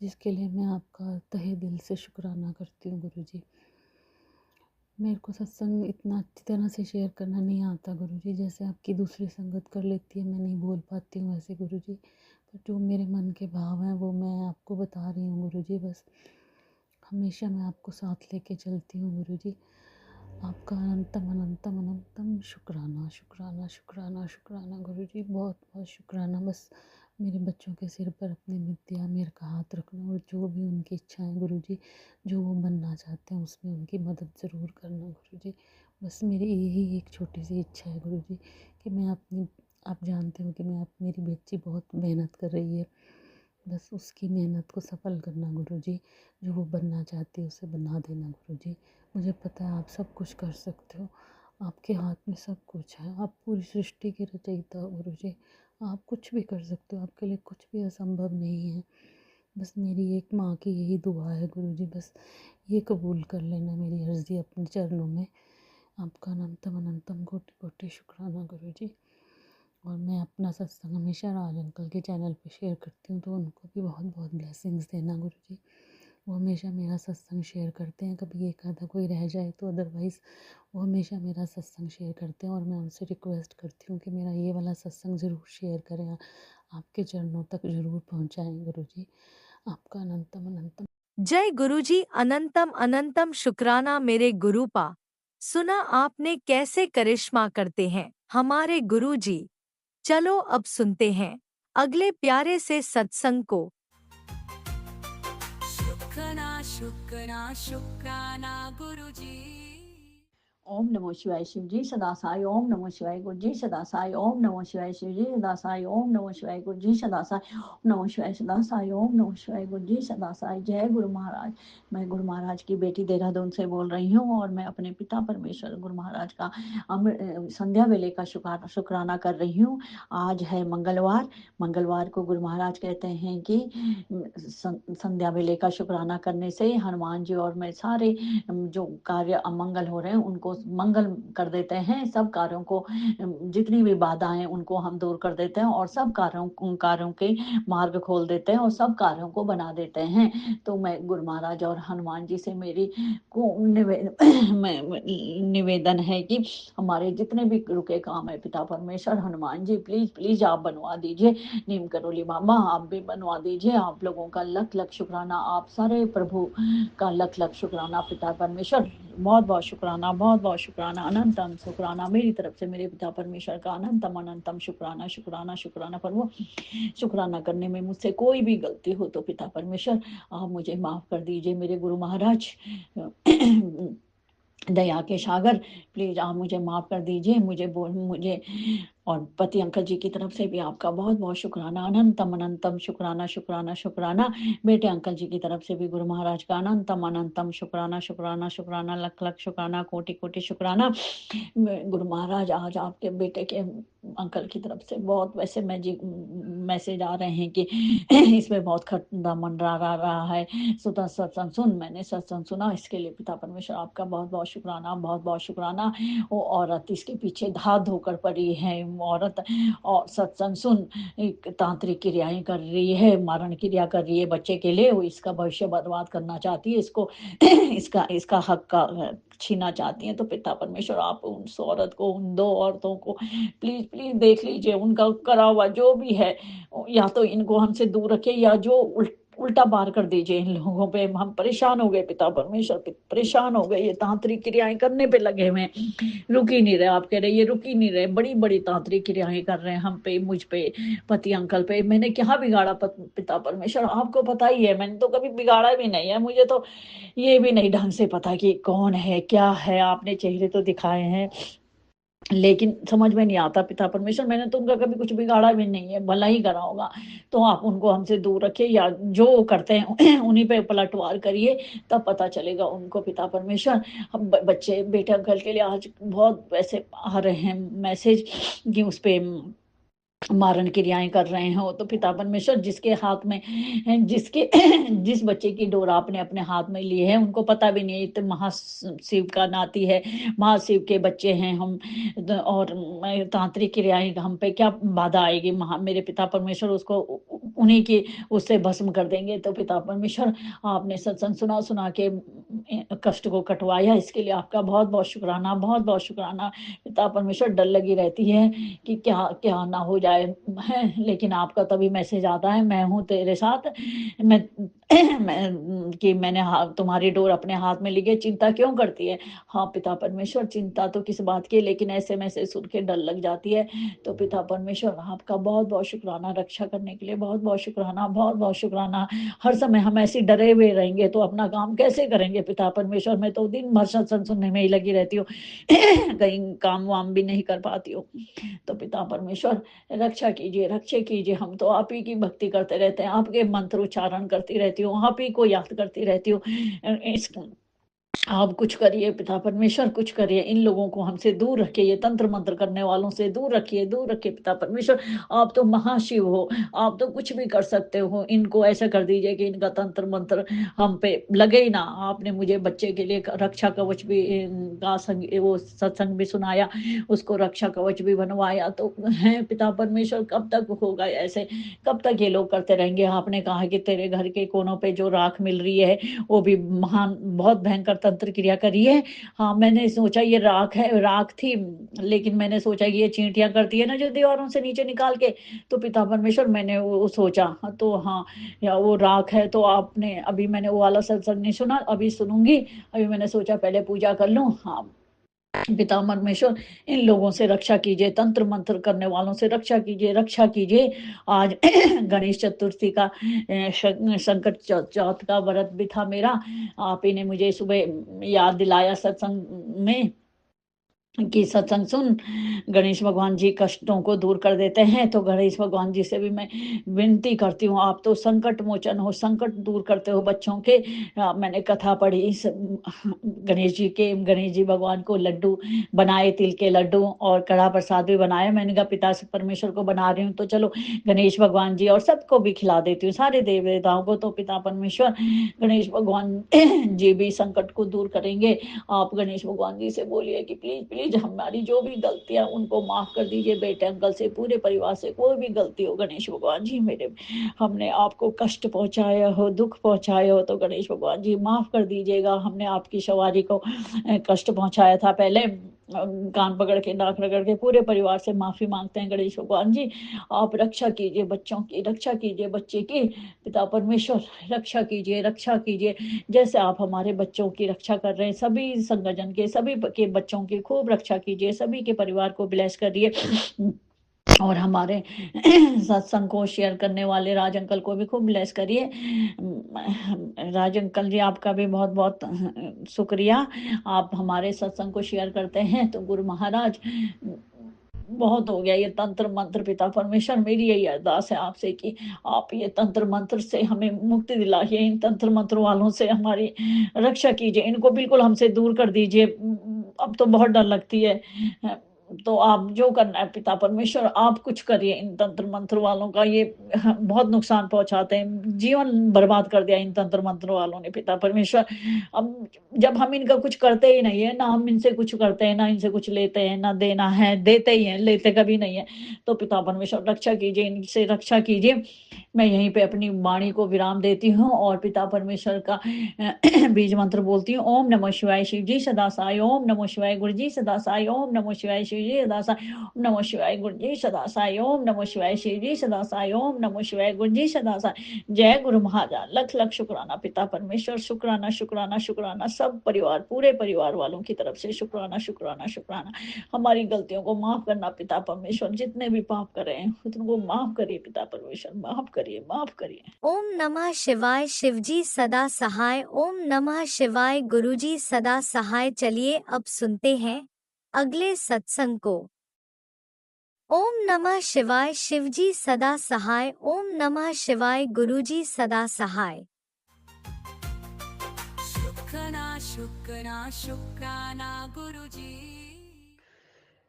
जिसके लिए मैं आपका तहे दिल से शुक्राना करती हूँ गुरु जी। मेरे को सत्संग इतना अच्छी तरह से शेयर करना नहीं आता गुरु जी, जैसे आपकी दूसरी संगत कर लेती है, मैं नहीं बोल पाती हूँ वैसे गुरु जी, पर जो मेरे मन के भाव हैं वो मैं आपको बता रही हूँ गुरु जी। बस हमेशा मैं आपको साथ लेके चलती हूँ गुरु जी। आपका अनंतम अनंतम अनंतम शुक्राना शुक्राना शुक्राना शुक्राना गुरु जी, बहुत बहुत शुक्राना। बस मेरे बच्चों के सिर पर अपनी विद्या मेरे का हाथ रखना और जो भी उनकी इच्छाएं गुरु जी, जो वो बनना चाहते हैं उसमें उनकी मदद ज़रूर करना गुरु जी। बस मेरी यही एक छोटी सी इच्छा है गुरु जी कि मैं अपनी, आप जानते हो कि मेरी बच्ची बहुत मेहनत कर रही है, बस उसकी मेहनत को सफल करना गुरु जी, जो वो बनना चाहती है उसे बना देना गुरु जी। मुझे पता है आप सब कुछ कर सकते हो, आपके हाथ में सब कुछ है, आप पूरी सृष्टि के रचयिता हो गुरु जी, आप कुछ भी कर सकते हो, आपके लिए कुछ भी असंभव नहीं है। बस मेरी एक माँ की यही दुआ है गुरुजी, बस ये कबूल कर लेना मेरी अर्ज़ी अपने चरणों में। आपका अनंतम अनंतम कोटि कोटि शुक्राना गुरुजी। और मैं अपना सत्संग हमेशा राज अंकल के चैनल पे शेयर करती हूँ, तो उनको भी बहुत बहुत ब्लेसिंग्स देना गुरुजी। वो हमेशा मेरा सत्संग शेयर करते हैं, कभी एक आधा कोई रह जाए तो, अदरवाइज़ वो हमेशा मेरा सत्संग शेयर करते हैं। और मैं उनसे रिक्वेस्ट करती हूँ कि मेरा ये वाला सत्संग ज़रूर शेयर करें, आपके चरणों तक ज़रूर पहुँचाएँ गुरुजी। आपका अनंतम अनंतम जय गुरुजी, अनंतम अनंतम शुक्राना मेरे गुरुपा। सुना आपने कैसे करिश्मा करते हैं हमारे गुरुजी। चलो अब सुनते हैं अगले प्यारे से सत्संग को। शुक्राना शुक्राना शुक्राना गुरुजी। ओम नमो शिवाय शिव जी सदा साई। ओम नमो शिवाय गुरु जी सदा साई। ओम नमो शिवाय शिव जी सदा साई। ओम नमो शिवाय गुरु जी सदा साई। ओम नमो शिवाय सदा साई। ओम नमो शिवाय गुरु जी सदा साई। जय गुरु महाराज। मैं गुरु महाराज की बेटी देहरादून से बोल रही हूँ और मैं अपने पिता परमेश्वर गुरु महाराज का संध्या वेले का शुक्राना कर रही हूँ। आज है मंगलवार। मंगलवार को गुरु महाराज कहते हैं कि संध्या वेले का शुक्राना करने से हनुमान जी और मैं सारे जो कार्य अमंगल हो रहे हैं उनको मंगल कर देते हैं। सब कार्यों को, जितनी भी बाधाएं उनको हम दूर कर देते हैं और सब कार्यों के मार्ग खोल देते हैं और सब कार्यों को बना देते हैं। तो मैं गुरु महाराज और हनुमान जी से मेरी को निवेदन है कि हमारे जितने भी रुके काम है पिता परमेश्वर हनुमान जी प्लीज प्लीज आप बनवा दीजिए। नीम करोली बाबा आप भी बनवा दीजिए। आप लोगों का लख लख शुक्राना, आप सारे प्रभु का लख लख शुक्राना पिता परमेश्वर। बहुत बहुत शुक्राना, बहुत बहुत शुक्राना, अनंतम शुक्राना मेरी तरफ से मेरे पिता परमेश्वर का अनंतम अनंतम शुक्राना शुक्राना शुक्राना। पर वो शुक्राना करने में मुझसे कोई भी गलती हो तो पिता परमेश्वर आप मुझे माफ कर दीजिए। मेरे गुरु महाराज दया के सागर प्लीज आप मुझे माफ कर दीजिए। मुझे और पति अंकल जी की तरफ से भी आपका बहुत बहुत शुक्राना, अनंतम अनंतम शुक्राना शुक्राना शुक्राना। बेटे अंकल जी की तरफ से भी गुरु महाराज का अनंतम अनंतम शुक्राना शुक्राना शुक्राना, लख लख शुक्राना, कोटि कोटि शुक्राना। गुरु महाराज आज आपके बेटे के अंकल की तरफ से बहुत वैसे मैसेज आ रहे हैं कि इसमें बहुत खतरा मंडरा रहा है। सत्संग सुन, मैंने सत्संग सुना, इसके लिए पिता परमेश्वर आपका बहुत बहुत शुक्राना, बहुत बहुत शुक्राना। वो औरत इसके पीछे धा धोकर पड़ी है औरत, और सत्संग सुन एक तांत्रिक क्रियाएं कर रही है, मारण क्रिया कर रही है बच्चे के लिए। वो इसका भविष्य बर्बाद करना चाहती है, इसको इसका हक का छीना चाहती हैं। तो पिता परमेश्वर आप उस औरत को, उन दो औरतों को प्लीज प्लीज देख लीजिए। उनका करा हुआ जो भी है, या तो इनको हमसे दूर रखे या जो उल्टा पार कर दीजिए इन लोगों पे। हम परेशान हो गए पिता परमेश्वर, परेशान हो गए। ये तांत्रिक क्रियाएं करने पे लगे हुए, रुक ही नहीं रहे। आप कह रहे ये रुक ही नहीं रहे, बड़ी बड़ी तांत्रिक क्रियाएं कर रहे हैं हम पे, मुझ पे, पति अंकल पे। मैंने क्या बिगाड़ा पिता परमेश्वर, आपको पता ही है। मैंने तो कभी बिगाड़ा भी नहीं है। मुझे तो ये भी नहीं ढंग से पता कि कौन है क्या है। आपने चेहरे तो दिखाए हैं लेकिन समझ में नहीं आता पिता परमेश्वर। मैंने तो उनका कभी कुछ बिगाड़ा भी नहीं है, भला ही करा होगा। तो आप उनको हमसे दूर रखिए, या जो करते हैं उन्हीं पे पलटवार करिए, तब पता चलेगा उनको पिता परमेश्वर। हम बच्चे बेटे अंकल के लिए आज बहुत वैसे आ रहे हैं मैसेज कि उस पे मारण क्रियाएं कर रहे हो। तो पिता परमेश्वर जिसके हाथ में जिस बच्चे की डोर आपने अपने हाथ में ली है, उनको पता भी नहीं तो महाशिव का नाती है, महाशिव के बच्चे हैं हम, और तांत्रिक क्रियाएं हम पे क्या बाधा आएगी। मेरे पिता परमेश्वर उसको उन्हीं की उससे भस्म कर देंगे। तो पिता परमेश्वर आपने सत्संग सुना के कष्ट को कटवाया, इसके लिए आपका बहुत बहुत शुक्राना, बहुत बहुत शुक्राना। पिता परमेश्वर डर लगी रहती है कि क्या क्या ना हो जाए है, लेकिन आपका तभी मैसेज आता है मैं हूँ तेरे साथ। मैंने तुम्हारी डोर अपने हाथ में ली है, चिंता क्यों करती है। हाँ पिता परमेश्वर, चिंता तो किस बात की, लेकिन ऐसे मैसेज सुन के डर लग जाती है। तो पिता परमेश्वर आपका बहुत बहुत शुक्राना, रक्षा करने के लिए बहुत बहुत शुक्राना, बहुत बहुत शुक्राना। हर समय हम ऐसे डरे हुए रहेंगे तो अपना काम कैसे करेंगे पिता परमेश्वर। मैं तो दिन भर सत्संग सुनने में ही लगी रहती हूँ, कहीं काम वाम भी नहीं कर पाती हूँ। तो पिता परमेश्वर रक्षा कीजिए, रक्षा कीजिए। हम तो आप ही की भक्ति करते रहते हैं, आपके मंत्र उच्चारण करती रहती हूँ, आप ही को याद करती रहती हूँ। आप कुछ करिए पिता परमेश्वर, कुछ करिए, इन लोगों को हमसे दूर रखिए, ये तंत्र मंत्र करने वालों से दूर रखिए, दूर रखिए पिता परमेश्वर। आप तो महाशिव हो, आप तो कुछ भी कर सकते हो, इनको ऐसा कर दीजिए कि इनका तंत्र मंत्र हम पे लगे ही ना। आपने मुझे बच्चे के लिए रक्षा कवच भी का वो सत्संग भी सुनाया, उसको रक्षा कवच भी बनवाया। तो है पिता परमेश्वर, कब तक होगा ऐसे, कब तक ये लोग करते रहेंगे? आपने कहा कि तेरे घर के कोनों पे जो राख मिल रही है वो भी महान, बहुत भयंकर तंत्र क्रिया करी है। हाँ, मैंने सोचा ये राख है, राख थी, लेकिन मैंने सोचा कि ये चींटियाँ करती है ना जो दीवारों से नीचे निकाल के, तो पिता परमेश्वर मैंने वो सोचा, तो हाँ, या वो राख है। तो आपने, अभी मैंने वो वाला सत्संग नहीं सुना, अभी सुनूँगी। अभी मैंने सोचा पहले पूजा कर लूँ। हाँ, पिता परमेश्वर, इन लोगों से रक्षा कीजिए, तंत्र मंत्र करने वालों से रक्षा कीजिए, रक्षा कीजिए। आज गणेश चतुर्थी का संकट चौथ का व्रत भी था मेरा। आप ही ने मुझे सुबह याद दिलाया सत्संग में कि सत्संग सुन, गणेश भगवान जी कष्टों को दूर कर देते हैं। तो गणेश भगवान जी से भी मैं विनती करती हूँ, आप तो संकट मोचन हो, संकट दूर करते हो बच्चों के। मैंने कथा पढ़ी इस गणेश जी भगवान को लड्डू बनाए, तिल के लड्डू और कड़ा प्रसाद भी बनाया। मैंने कहा पिता से परमेश्वर को बना रही हूँ, तो चलो गणेश भगवान जी और सबको भी खिला देती हूँ, सारे देव देवताओं को। तो पिता परमेश्वर, गणेश भगवान जी भी संकट को दूर करेंगे। आप गणेश भगवान जी से बोलिए कि प्लीज प्लीज हमारी जो भी गलतियां उनको माफ कर दीजिए, बेटे अंकल से, पूरे परिवार से कोई भी गलती हो गणेश भगवान जी मेरे, हमने आपको कष्ट पहुंचाया हो, दुख पहुंचाया हो, तो गणेश भगवान जी माफ कर दीजिएगा। हमने आपकी सवारी को कष्ट पहुंचाया था पहले, कान पकड़ के, नाक रगड़ के, पूरे परिवार से माफी मांगते हैं गणेश भगवान जी। आप रक्षा कीजिए बच्चों की, रक्षा कीजिए बच्चे की, पिता परमेश्वर रक्षा कीजिए, रक्षा कीजिए। जैसे आप हमारे बच्चों की रक्षा कर रहे हैं, सभी संगजन के, सभी के बच्चों की खूब रक्षा कीजिए, सभी के परिवार को ब्लेस करिए। और हमारे सत्संग को शेयर करने वाले राज अंकल को भी खूब ब्लेस करिए। राज अंकल जी, आपका भी बहुत बहुत शुक्रिया, आप हमारे सत्संग को शेयर करते हैं। तो गुरु महाराज, बहुत हो गया ये तंत्र मंत्र, पिता परमेश्वर मेरी यही अरदास है आपसे कि आप ये तंत्र मंत्र से हमें मुक्ति दिलाइए, इन तंत्र मंत्र वालों से हमारी रक्षा कीजिए, इनको बिल्कुल हमसे दूर कर दीजिए। अब तो बहुत डर लगती है। तो आप जो करना है पिता परमेश्वर, आप कुछ करिए, इन तंत्र मंत्र वालों का ये बहुत नुकसान पहुंचाते हैं, जीवन बर्बाद कर दिया इन तंत्र मंत्र वालों ने पिता परमेश्वर। अब जब हम इनका कुछ करते ही नहीं है ना, हम इनसे कुछ करते हैं ना, इनसे कुछ लेते हैं ना, देना है देते ही हैं, लेते कभी नहीं है। तो पिता परमेश्वर रक्षा कीजिए, इनसे रक्षा कीजिए। मैं यहीं पे अपनी वाणी को विराम देती हूँ और पिता परमेश्वर का बीज मंत्र बोलती हूँ। ओम नमः शिवाय शिव जी सदा साई, ओम नमः शिवाय गुरु जी सदा साई, ओम नमः शिवाय शिव जी सदा साई, ओम नमः शिवाय गुरु जी सदा साई, ओम नमः शिवाय शिव जी सदा साई, ओम नमः शिवाय गुरु जी सदा साई। जय गुरु महाराज, लख लख शुक्राना पिता परमेश्वर, शुक्राना शुक्राना शुक्राना, सब परिवार, पूरे परिवार वालों की तरफ से शुक्राना शुक्राना शुक्राना। हमारी गलतियों को माफ करना पिता परमेश्वर, जितने भी पाप कर रहे हैं उनको माफ करिए पिता परमेश्वर, माफ करिए, माफ करिए। ओम नमः शिवाय शिवजी सदा सहाय, ओम नमः शिवाय गुरुजी सदा सहाय। चलिए अब सुनते हैं अगले सत्संग को। ओम नमः शिवाय शिवजी सदा सहाय, ओम नमः शिवाय गुरुजी सदा सहाय। शुक्राना शुक्राना शुक्राना गुरुजी।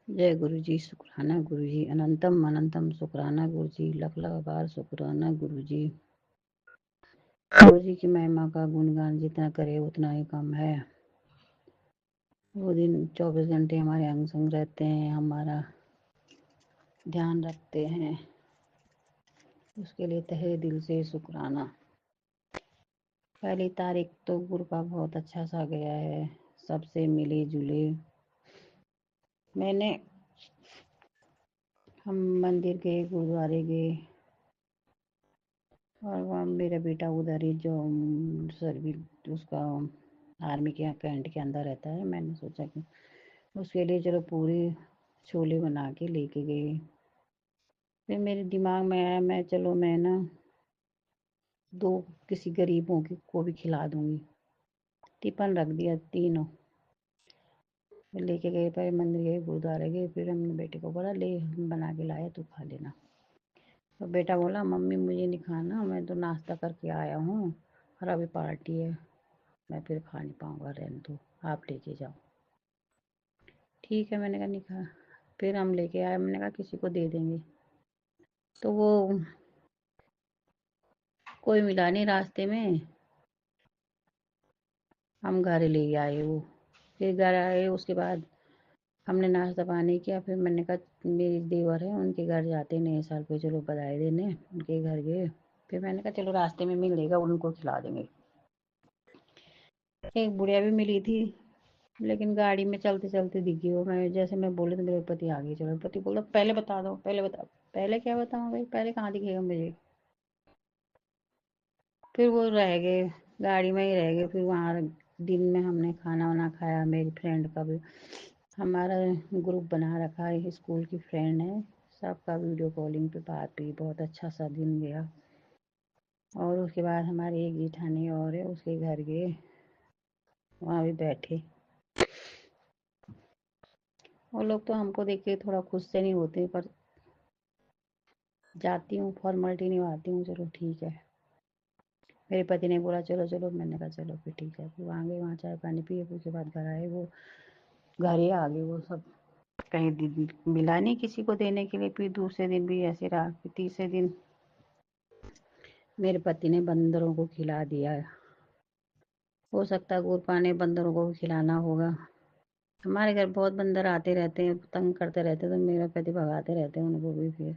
जय गुरु जी, शुक्राना गुरु जी, अनंतम अनंतम शुक्राना गुरु जी, लख लख बार शुक्राना गुरु जी। गुरु जी की महिमा का गुणगान जितना करे उतना ही कम है। वो दिन 24 घंटे हमारे अंग संग रहते हैं, हमारा ध्यान रखते हैं, उसके लिए तहे दिल से शुक्राना। पहली तारीख तो गुरु का बहुत अच्छा सा गया है, सबसे मिले जुले। हम मंदिर गए, गुरुद्वारे गए, और वहाँ मेरा बेटा उधर ही जो सर्विस उसका आर्मी के कैंट के अंदर रहता है, मैंने सोचा कि उसके लिए चलो पूरी छोले बना के लेके गए। फिर मेरे दिमाग में आया, मैं ना 2 किसी गरीबों को भी खिला दूंगी। टिफिन रख दिया तीनों, फिर लेके गए, पहले मंदिर गए, गुरुद्वारे गए, फिर हमने बेटे को बोला ले हम बना के लाए, तू खा लेना। तो बेटा बोला मम्मी मुझे नहीं खाना, मैं तो नाश्ता करके आया हूँ और अभी पार्टी है। मैं फिर खा नहीं पाऊँगा, रहने दो, आप लेके जाओ। ठीक है, मैंने कहा नहीं खा। फिर हम लेके आए, मैंने कहा किसी को दे देंगे, तो वो कोई मिला नहीं रास्ते में। हम घर ले आए वो। फिर घर आए, उसके बाद हमने नाश्ता पानी किया। फिर मैंने कहा मेरी देवर है, उनके घर जाते नए साल पे, चलो बधाई देने, उनके घर गए। फिर मैंने कहा चलो रास्ते में मिलेगा, उनको खिला देंगे। एक बुढ़िया भी मिली थी, लेकिन गाड़ी में चलते चलते दिखी वो। मैं जैसे मैं बोले तो मेरे पति आ गए। चलो, पति बोला पहले बता दो, पहले बता। पहले क्या बताऊँ भाई, पहले कहाँ दिखेगा मुझे। फिर वो रह गए, गाड़ी में ही रह गए। फिर वहाँ दिन में हमने खाना वाना खाया। मेरी फ्रेंड का भी, हमारा ग्रुप बना रखा है, स्कूल की फ्रेंड है, सबका वीडियो कॉलिंग पे बात हुई। बहुत अच्छा सा दिन गया। और उसके बाद हमारे एक जेठानी और है, उसके घर गए, वहाँ भी बैठे। वो लोग तो हमको देख के थोड़ा खुश से नहीं होते, पर जाती हूँ, फॉर्मेलिटी निभाती हूँ, चलो ठीक है। मेरे पति ने बोला चलो चलो, मैंने कहा चलो फिर ठीक है। फिर वहाँ गए, वहाँ चाय पानी पिए। फिर उसके बाद घर आए, वो घर ही आ गए वो सब। कहीं दिन मिला नहीं किसी को देने के लिए। फिर दूसरे दिन भी ऐसे रहा। फिर तीसरे दिन मेरे पति ने बंदरों को खिला दिया। हो सकता है गुरपा ने बंदरों को भी खिलाना होगा। हमारे घर बहुत बंदर आते रहते हैं, तंग करते रहते हैं, तो मेरा पति भगाते रहते हैं उनको भी। फिर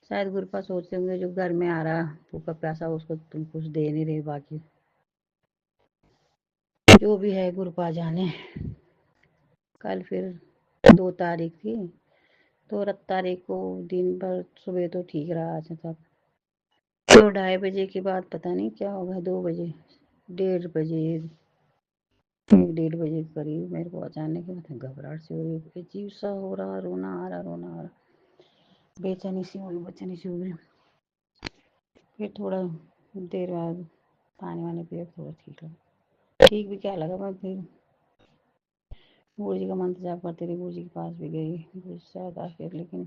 शायद गुरपा सोचते होंगे जो घर में आ रहा भूखा प्यासा, उसको तुम कुछ दे नहीं रहे। बाकी जो भी है गुरपा जाने। कल फिर 2 तारीख थी, तो 2 तारीख को दिन भर सुबह तो ठीक रहा आज तक। तो 2:30 बजे के बाद पता नहीं क्या होगा, 2 बजे, 1:30 बजे, 1:30 बजे के करीब मेरे को अचानक मतलब घबराहट सी हो रही, अजीब सा हो रहा, रोना आ रहा, बेचैनी सी हो रही। फिर थोड़ा देर बाद पानी वानी पिया, थोड़ा ठीक लगा। ठीक भी क्या लगा, मैं फिर गुरु जी का मंत्र जाप करती रही, गुरु जी के पास भी गई, गुरु से अरदास फिर, लेकिन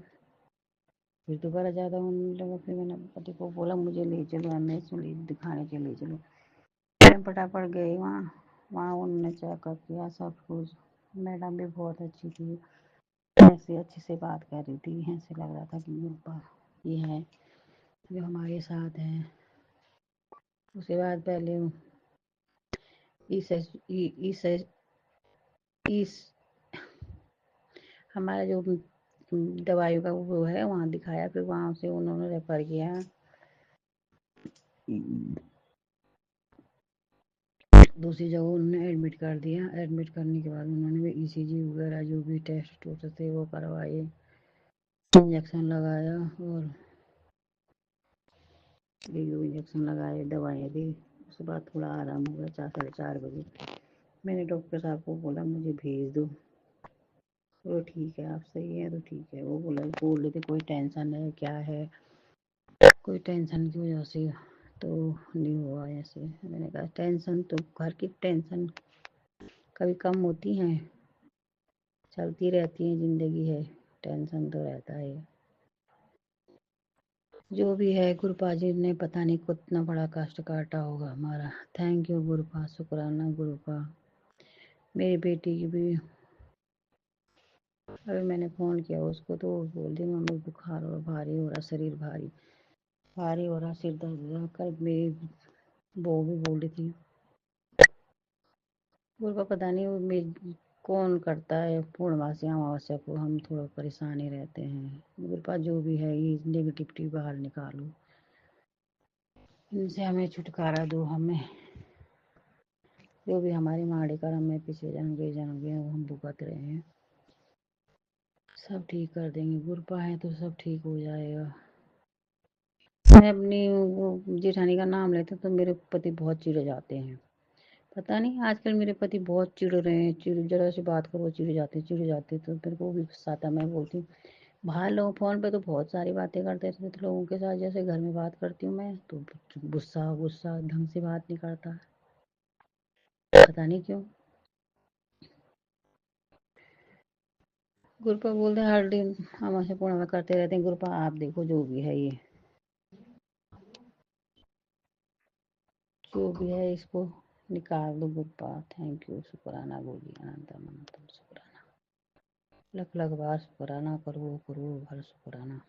फिर दोबारा ज़्यादा होने लगा। फिर मैंने पति को बोला मुझे ले चलो एमएस में दिखाने के लिए चलो। मैं फटाफट गई वहाँ उन्होंने चेकअप किया सब कुछ। मैडम भी बहुत अच्छी थी, ऐसे अच्छे से बात कर रही थी, ऐसे लग रहा था कि गुरपा ये है जो हमारे साथ है। उसके बाद पहले इस हमारा जो दवाइयों का वो है वहाँ दिखाया। फिर वहाँ से उन्होंने रेफर किया दूसरी जगह, उन्होंने एडमिट कर दिया। एडमिट करने के बाद उन्होंने भी ईसीजी वगैरह जो भी टेस्ट होते थे वो करवाए, इंजेक्शन लगाया और इंजेक्शन लगाए, दवाइयाँ दी। उसके बाद थोड़ा आराम हो गया। 4 साढ़े 4 बजे मैंने डॉक्टर साहब को बोला मुझे भेज दो। तो ठीक है, आप सही है तो ठीक है। वो बोल रहे थे कोई टेंशन है क्या है, कोई टेंशन की वजह से तो नहीं हुआ ऐसे। मैंने कहा टेंशन तो घर की टेंशन कभी कम होती हैं, चलती रहती है, जिंदगी है, टेंशन तो रहता है। जो भी है गुरुपा जी ने पता नहीं कितना बड़ा कष्ट काटा होगा हमारा। थैंक यू गुरुपा, शुक्राना गुरुपा। मेरी बेटी की भी अभी मैंने फ़ोन किया उसको, तो वो बोल रही मम्मी बुखार और भारी हो रहा, शरीर भारी हो रहा, सिर दर्द हो रहा। कल मेरी बहू भी बोल रही थी गुरुपा पता नहीं वो कौन करता है पूर्णमासी अमावस्या को, हम थोड़ा परेशान ही रहते हैं। गुरुपा जो भी है ये नेगेटिविटी बाहर निकालो, इनसे हमें छुटकारा दो। हमें जो भी हमारे माड़े कर्म में पिछले जन्म के वो हम भुगत रहे हैं, सब ठीक कर देंगे। गुरुपा है तो सब ठीक हो जाएगा। मैं अपनी वो जेठानी का नाम लेते तो मेरे पति बहुत चिढ़ जाते हैं। पता नहीं आजकल मेरे पति बहुत चिढ़ रहे हैं, जरा सी बात करो चिढ़ जाते। तो मेरे को भी गुस्सा आता। मैं बोलती हूँ बाहर लोग फ़ोन पे तो बहुत सारी बातें करते थे, तो लोगों के साथ जैसे घर में बात करती हूँ मैं, तो गुस्सा ढंग से बात नहीं करता, पता नहीं क्यों। गुरुपा बोलते हैं हर दिन हम ऐसे पूर्णिमा करते रहते हैं। गुरुपा आप देखो जो भी है ये, जो भी है इसको निकाल दो गुरुपा। थैंक यू शुक्राना गुरु जी, अनंतम अनंतम शुक्राना। लख लख बार शुक्राना करो हर शुक्राना।